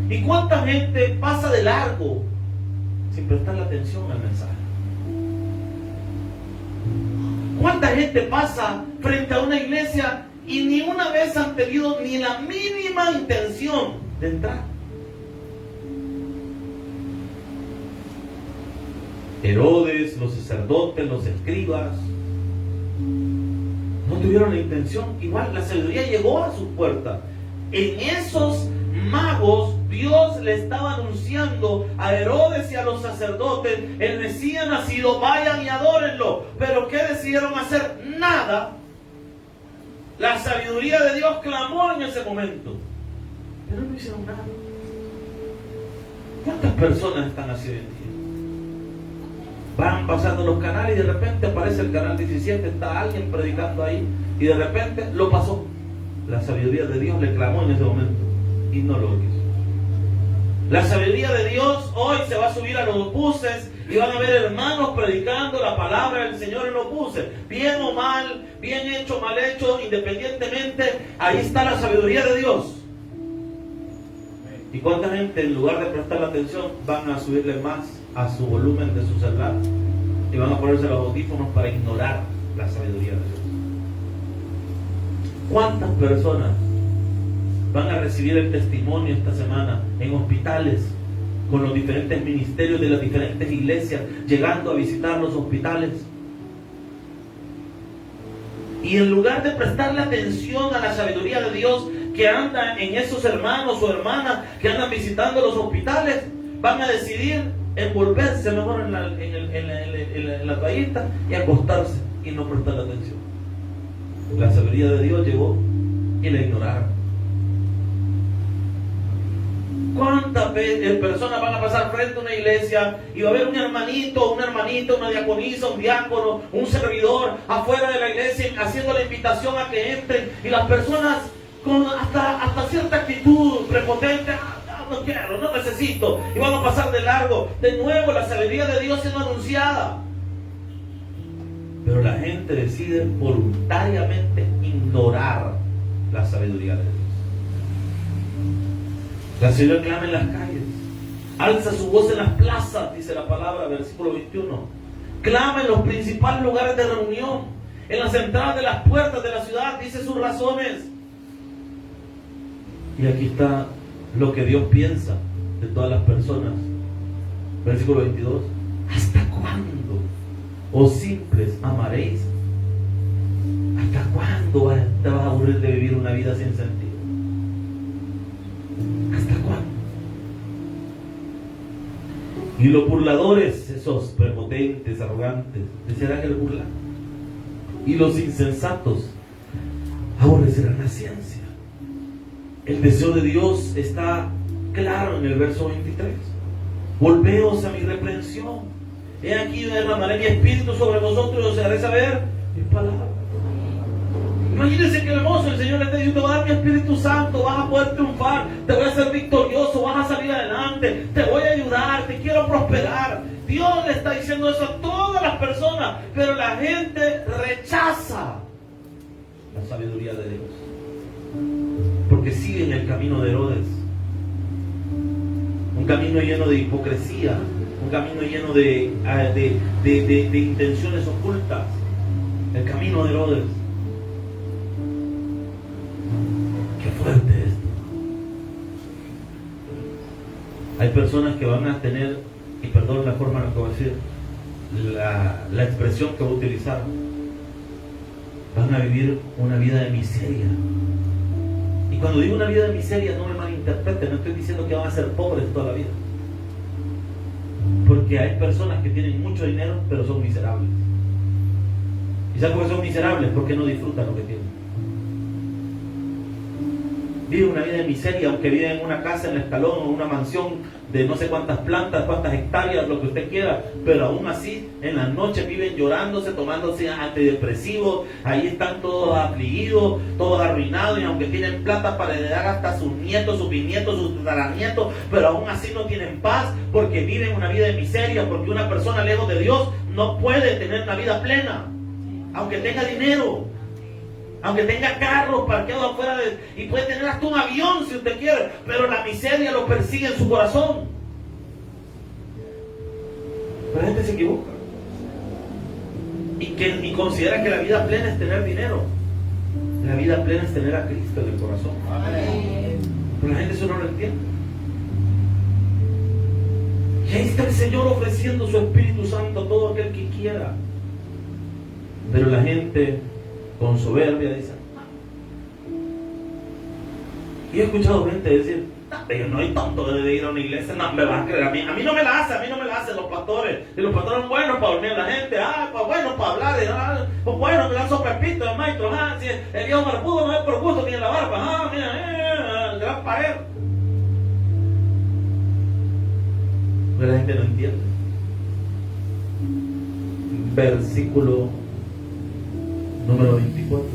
¿Y cuánta gente pasa de largo sin prestarle atención al mensaje? ¿Cuánta gente pasa frente a una iglesia y ni una vez han tenido ni la mínima intención de entrar? Herodes, los sacerdotes, los escribas no tuvieron la intención. Igual la sabiduría llegó a su puerta. En esos magos Dios le estaba anunciando a Herodes y a los sacerdotes: el Mesías nacido, vayan y adórenlo. Pero ¿qué decidieron hacer? Nada. La sabiduría de Dios clamó en ese momento, pero no hicieron nada. ¿Cuántas personas están así hoy en día? Van pasando los canales y de repente aparece el canal 17, está alguien predicando ahí y de repente lo pasó. La sabiduría de Dios le clamó en ese momento y no lo quiso. La sabiduría de Dios hoy se va a subir a los buses y van a ver hermanos predicando la palabra del Señor en los buses. Bien o mal, bien hecho, mal hecho, independientemente, ahí está la sabiduría de Dios. ¿Y cuánta gente, en lugar de prestar atención, van a subirle más a su volumen de su celular y van a ponerse los audífonos para ignorar la sabiduría de Dios? ¿Cuántas personas van a recibir el testimonio esta semana en hospitales, con los diferentes ministerios de las diferentes iglesias llegando a visitar los hospitales? Y en lugar de prestarle atención a la sabiduría de Dios que anda en esos hermanos o hermanas que andan visitando los hospitales, van a decidir envolverse mejor en la toallita y acostarse y no prestar atención. La sabiduría de Dios llegó y la ignoraron. ¿Cuántas personas van a pasar frente a una iglesia y va a haber un hermanito, una hermanita, una diaconisa, un diácono, un servidor afuera de la iglesia haciendo la invitación a que entren, y las personas con hasta cierta actitud prepotente: no quiero, no necesito, y van a pasar de largo? De nuevo la sabiduría de Dios siendo anunciada, pero la gente decide voluntariamente ignorar la sabiduría de Dios. La sabiduría clama en las calles, alza su voz en las plazas, dice la palabra, versículo 21. Clama en los principales lugares de reunión, en las entradas de las puertas de la ciudad, dice sus razones. Y aquí está lo que Dios piensa de todas las personas Versículo 22. ¿Hasta cuándo, oh simples, amaréis? ¿Hasta cuándo te vas a aburrir de vivir una vida sin sentido? ¿Hasta cuándo? Y los burladores, esos prepotentes, arrogantes, desearán el burlar. Y los insensatos aborrecerán la ciencia. El deseo de Dios está claro en el verso 23. Volveos a mi reprensión. He aquí yo derramaré mi espíritu sobre vosotros y os haré saber mis palabras. Imagínense que hermoso, el Señor le está diciendo: te voy a dar mi Espíritu Santo, vas a poder triunfar, te voy a hacer victorioso, vas a salir adelante, te voy a ayudar, te quiero prosperar. Dios le está diciendo eso a todas las personas, pero la gente rechaza la sabiduría de Dios, porque siguen el camino de Herodes, un camino lleno de hipocresía, un camino lleno de intenciones ocultas, el camino de Herodes. Qué fuerte esto. Hay personas que van a tener, y perdón la forma en la que voy a decir, la expresión que voy a utilizar, van a vivir una vida de miseria. Y cuando digo una vida de miseria, no me malinterpreten, no estoy diciendo que van a ser pobres toda la vida, porque hay personas que tienen mucho dinero pero son miserables. ¿Y saben por qué son miserables? Porque no disfrutan lo que tienen. Vive una vida de miseria, aunque vive en una casa en el escalón o una mansión de no sé cuántas plantas, cuántas hectáreas, lo que usted quiera, pero aún así en la noche viven llorándose, tomándose antidepresivos, ahí están todos afligidos, todos arruinados, y aunque tienen plata para heredar hasta sus nietos, sus bisnietos, sus tataranietos, pero aún así no tienen paz, porque viven una vida de miseria, porque una persona lejos de Dios no puede tener una vida plena, aunque tenga dinero, aunque tenga carros parqueados afuera y puede tener hasta un avión si usted quiere, pero la miseria lo persigue en su corazón. Pero la gente se equivoca y considera que la vida plena es tener dinero. La vida plena es tener a Cristo en el corazón. Amén. Pero la gente eso no lo entiende. Y ahí está el Señor ofreciendo su Espíritu Santo a todo aquel que quiera. Pero la gente con soberbia dice. Y he escuchado gente decir: yo no hay tonto de ir a una iglesia, no me vas a creer a mí no me la hacen los pastores, y los pastores son buenos para dormir a la gente, pues buenos para hablar, pues buenos que dan sopepito de maestro, si el viejo barbudo no es por gusto, tiene la barba, mira, el gran pared. Pero la gente no entiende. Versículo número 24.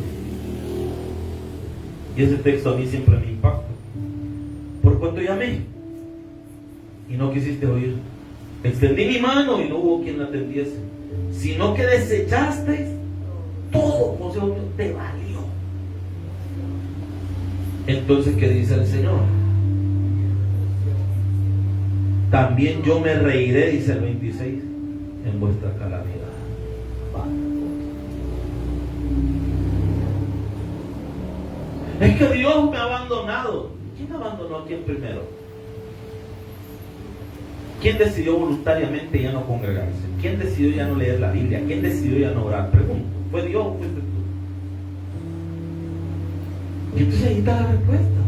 Y ese texto a mí siempre me impacta. Por cuanto llamé y no quisiste oír, extendí mi mano y no hubo quien la atendiese, sino que desechasteis todo consejo mío, te valió. Entonces, ¿qué dice el Señor? También yo me reiré, dice el 26, en vuestra calamidad. Es que Dios me ha abandonado. ¿Quién abandonó a quién primero? ¿Quién decidió voluntariamente ya no congregarse? ¿Quién decidió ya no leer la Biblia? ¿Quién decidió ya no orar? Pregunto. ¿Fue Dios o fuiste tú? Y entonces ahí está la respuesta.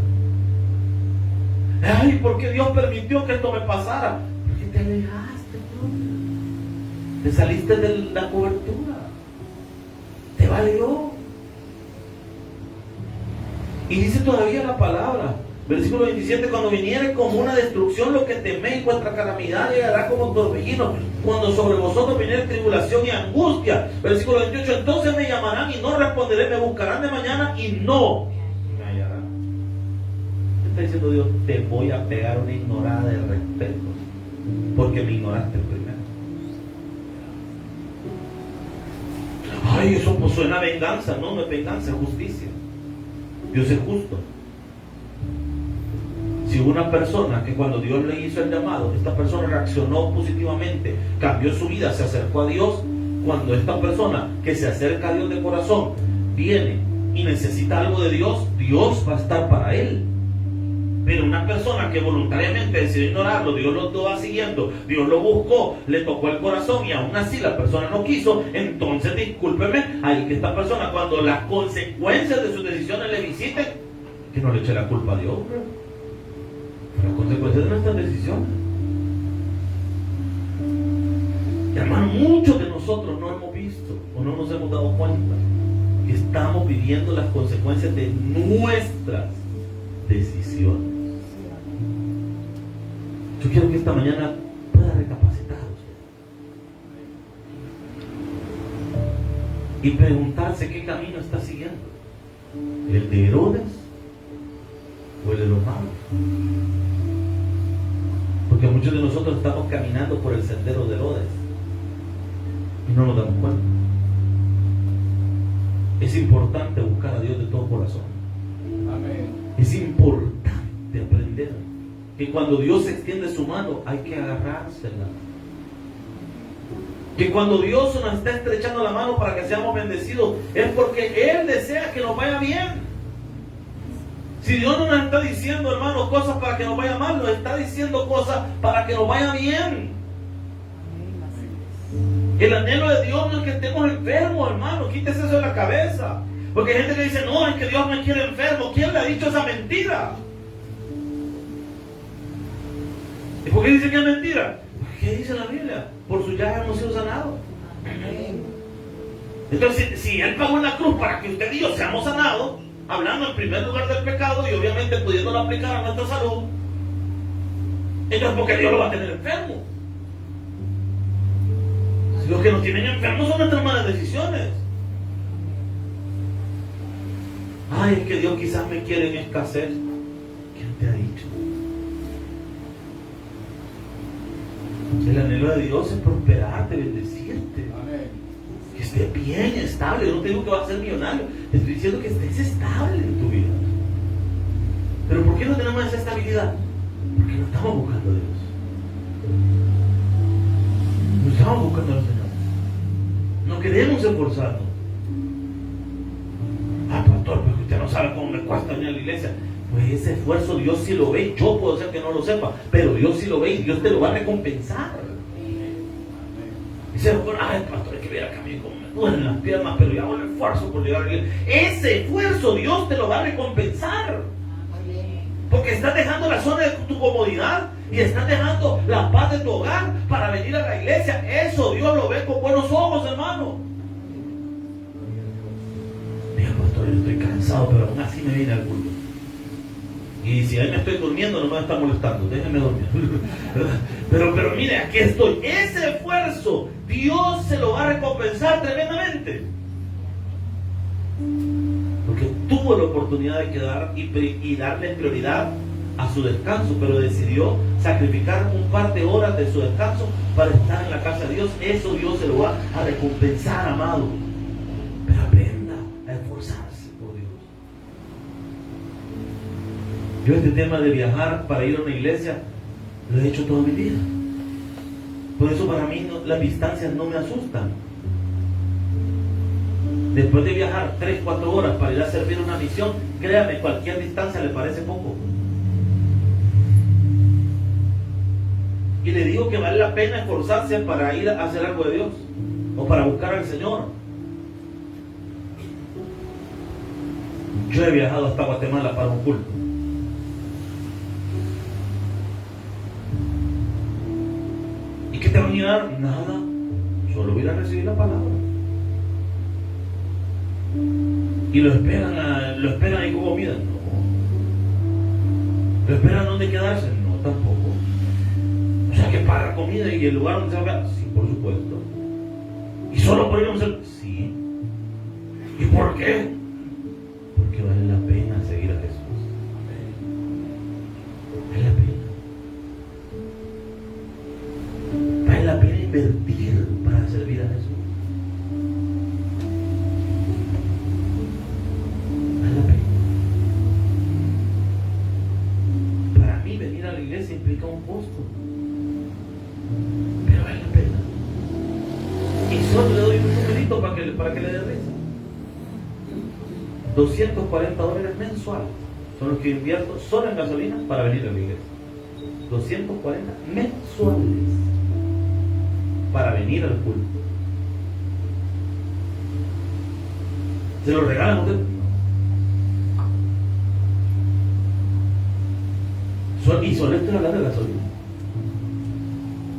Ay, ¿por qué Dios permitió que esto me pasara? Porque te alejaste, ¿no? Te saliste de la cobertura. Te valió. Y dice todavía la palabra, versículo 27, cuando viniere como una destrucción lo que teméis, vuestra calamidad llegará como torbellino, cuando sobre vosotros viniere tribulación y angustia. Versículo 28, entonces me llamarán y no responderé, me buscarán de mañana y no me hallarán. ¿Qué está diciendo Dios? Te voy a pegar una ignorada de respeto, porque me ignoraste primero. Ay, eso pues suena a venganza. No, no es venganza, es justicia. Dios es justo. Si hubo una persona que cuando Dios le hizo el llamado, esta persona reaccionó positivamente, cambió su vida, se acercó a Dios, cuando esta persona que se acerca a Dios de corazón viene y necesita algo de Dios, Dios va a estar para él. Pero una persona que voluntariamente decidió ignorarlo, Dios lo va siguiendo, Dios lo buscó, le tocó el corazón y aún así la persona no quiso, entonces discúlpeme, ahí que esta persona cuando las consecuencias de sus decisiones le visiten, que no le eche la culpa a Dios, las consecuencias de nuestras decisiones. Y hermano, muchos de nosotros no hemos visto o no nos hemos dado cuenta que estamos viviendo las consecuencias de nuestras decisiones. Yo quiero que esta mañana pueda recapacitar y preguntarse qué camino está siguiendo, el de Herodes o el de los malos, porque muchos de nosotros estamos caminando por el sendero de Herodes y no nos damos cuenta. Es importante buscar a Dios de todo corazón. Amén. Es importante aprender que cuando Dios extiende su mano hay que agarrársela. Que cuando Dios nos está estrechando la mano para que seamos bendecidos es porque Él desea que nos vaya bien. Si Dios no nos está diciendo, hermano, cosas para que nos vaya mal, nos está diciendo cosas para que nos vaya bien. El anhelo de Dios no es que estemos enfermos, hermano. Quítese eso de la cabeza. Porque hay gente que dice, no, es que Dios me quiere enfermo. ¿Quién le ha dicho esa mentira? ¿Y por qué dice que es mentira? ¿Qué dice la Biblia? Por su llaga hemos sido sanados. Entonces, si Él pagó en la cruz para que usted y yo seamos sanados, hablando en primer lugar del pecado y obviamente pudiéndolo aplicar a nuestra salud, entonces ¿por qué Dios lo va a tener enfermo? Los que nos tienen enfermos son nuestras malas decisiones. Ay, es que Dios quizás me quiere en escasez. ¿Quién te ha dicho? El anhelo de Dios es prosperarte, bendecirte. Amén. Que estés bien, estable. Yo no te digo que vas a ser millonario. Te estoy diciendo que estés estable en tu vida. Pero ¿por qué no tenemos esa estabilidad? Porque no estamos buscando a Dios. No estamos buscando al Señor. No queremos esforzarnos. Ah, pastor, pero usted no sabe cómo me cuesta venir a la iglesia. Pues ese esfuerzo Dios sí lo ve. Yo puedo ser que no lo sepa, pero Dios sí lo ve y Dios te lo va a recompensar. Dice, ay, pastor, es que viera que a mí como me duelen las piernas, pero yo hago el esfuerzo por llegar a la iglesia. Ese esfuerzo Dios te lo va a recompensar. Porque estás dejando la zona de tu comodidad y estás dejando la paz de tu hogar para venir a la iglesia. Eso Dios lo ve con buenos ojos, hermano. Mira, pastor, yo estoy cansado, pero aún así me viene al culto. Y si ahí me estoy durmiendo, no me va a estar molestando. Déjenme dormir. Pero mire, aquí estoy. Ese esfuerzo Dios se lo va a recompensar tremendamente. Porque tuvo la oportunidad de quedar y darle prioridad a su descanso, pero decidió sacrificar un par de horas de su descanso para estar en la casa de Dios. Eso Dios se lo va a recompensar, amado. Pero aprenda a esforzarse por Dios. Yo este tema de viajar para ir a una iglesia lo he hecho toda mi vida. Por eso para mí las distancias no me asustan. Después de viajar 3-4 horas para ir a servir una misión, créame, cualquier distancia le parece poco. Y le digo que vale la pena esforzarse para ir a hacer algo de Dios o para buscar al Señor. Yo he viajado hasta Guatemala para un culto. ¿Y qué te van a llevar? Nada, solo ir a recibir la palabra. Y lo esperan ahí como comida. No. ¿Lo esperan donde quedarse? No, tampoco. O sea, que para comida y el lugar donde se va a quedar. Sí, por supuesto. ¿Y solo por ir a un servicio? Sí. ¿Y por qué? Porque vale la pena seguir a Jesús. Vale la pena. Vale la pena invertir para servir a Jesús. Iglesia implica un costo, pero vale la pena. Y solo le doy un numerito para que le dé risa. $240 mensual, son los que invierto solo en gasolina para venir a la iglesia. 240 mensuales para venir al culto. ¿Se lo regalan a usted? Y solo estoy hablando de gasolina.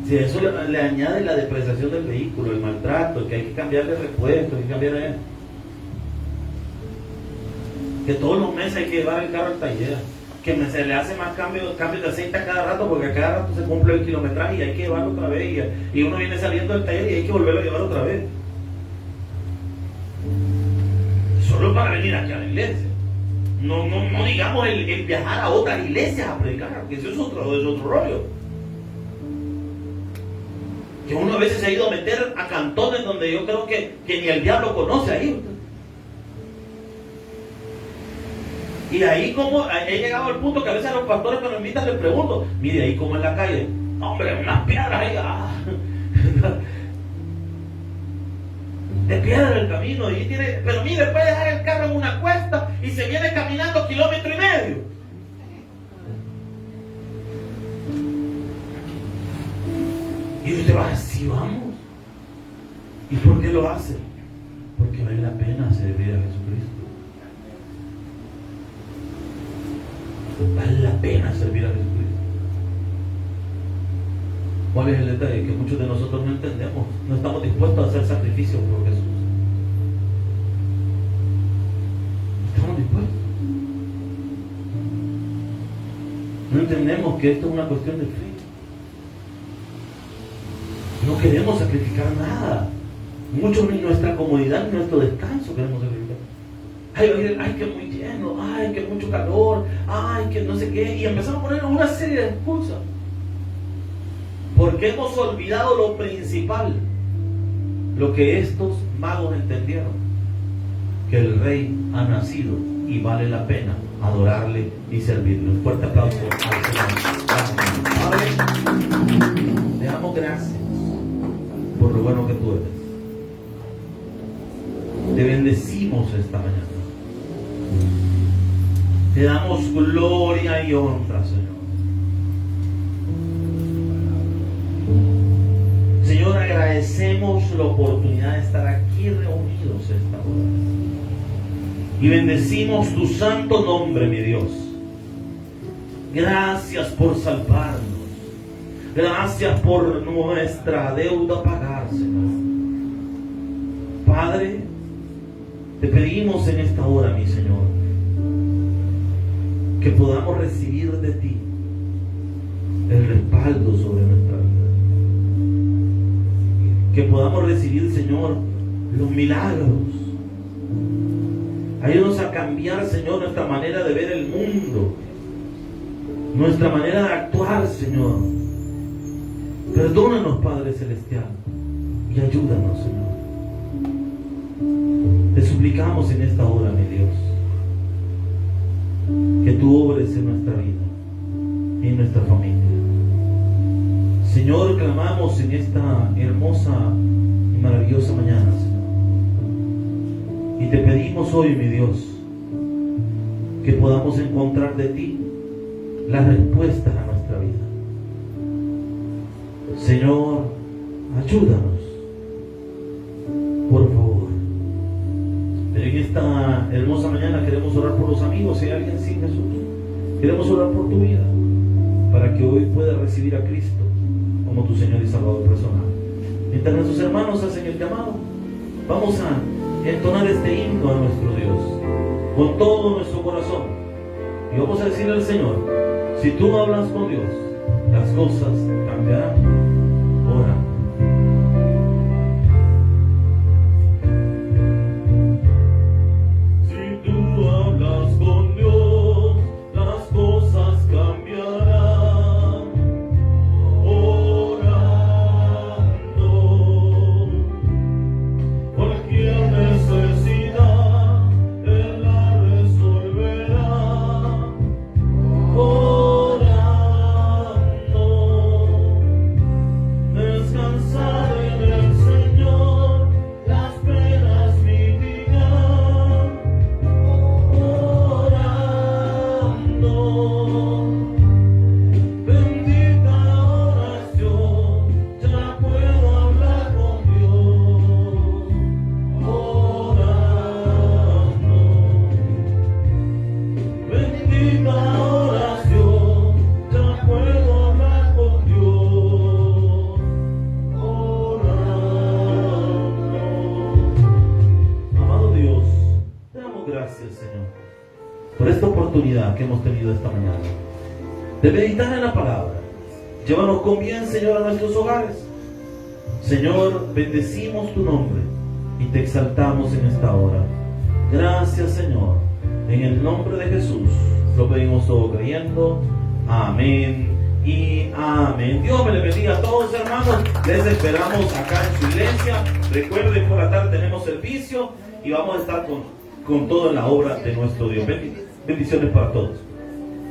Si a eso le añade la depreciación del vehículo, el maltrato, que hay que cambiarle repuestos, hay que cambiarle, que todos los meses hay que llevar el carro al taller, que se le hace más cambios de aceite a cada rato, porque a cada rato se cumple el kilometraje y hay que llevarlo otra vez, y uno viene saliendo del taller y hay que volverlo a llevar otra vez. Solo para venir aquí a la iglesia. No digamos el viajar a otras iglesias a predicar, que eso es otro rollo. Que uno a veces se ha ido a meter a cantones donde yo creo que ni el diablo conoce ahí. Y ahí como he llegado al punto que a veces a los pastores que nos invitan les pregunto, mire ahí como en la calle, hombre, unas piedras ahí, de piedra el camino, y tiene, pero mire, puede dejar el carro en una cuesta y se viene caminando 1,5 kilómetros. Y usted va así, vamos. ¿Y por qué lo hace? Porque vale la pena servir a Jesucristo. Vale la pena servir a Jesucristo. ¿Cuál es el detalle? Que muchos de nosotros no entendemos. No estamos dispuestos a hacer sacrificios por Jesús. No estamos dispuestos. No entendemos que esto es una cuestión de fe. No queremos sacrificar nada. Mucho en nuestra comodidad, en nuestro descanso queremos sacrificar. Ay, que muy lleno, ay, que mucho calor, ay, que no sé qué. Y empezamos a poner una serie de excusas. Porque hemos olvidado lo principal. Lo que estos magos entendieron. Que el Rey ha nacido y vale la pena adorarle y servirle. Un fuerte aplauso al Señor. Gracias. Padre, te damos gracias por lo bueno que tú eres. Te bendecimos esta mañana. Te damos gloria y honra, Señor. Señor, agradecemos la oportunidad de estar aquí reunidos esta hora. Y bendecimos tu santo nombre, mi Dios. Gracias por salvarnos. Gracias por nuestra deuda a pagar, Señor. Padre, te pedimos en esta hora, mi Señor, que podamos recibir de ti el respaldo sobre nuestra vida. Que podamos recibir, Señor, los milagros. Ayúdanos a cambiar, Señor, nuestra manera de ver el mundo, nuestra manera de actuar, Señor. Perdónanos, Padre Celestial, y ayúdanos, Señor. Te suplicamos en esta hora, mi Dios, que tú obres en nuestra vida y en nuestra familia. Señor, clamamos en esta hermosa y maravillosa mañana, Señor. Y te pedimos hoy, mi Dios, que podamos encontrar de ti las respuestas a nuestra vida. Señor, ayúdanos, por favor. Pero en esta hermosa mañana queremos orar por los amigos. Si hay alguien sin Jesús, queremos orar por tu vida, para que hoy puedas recibir a Cristo como tu Señor y Salvador personal. Mientras nuestros hermanos hacen el llamado, vamos a entonar este himno a nuestro Dios con todo nuestro corazón, y vamos a decirle al Señor: si tú hablas con Dios, las cosas cambiarán. Ora. Si tú hablas con Dios, las cosas cambiarán. Orando, cualquier necesidad Él la resolverá. Orando, por esta oportunidad que hemos tenido esta mañana de meditar en la palabra. Llévanos con bien, Señor, a nuestros hogares. Señor, bendecimos tu nombre y te exaltamos en esta hora. Gracias, Señor. En el nombre de Jesús lo pedimos todo creyendo. Amén y amén. Dios me le bendiga a todos, hermanos. Les esperamos acá en su iglesia. Recuerden, por la tarde tenemos servicio y vamos a estar con todo en la obra de nuestro Dios. Bendiciones para todos.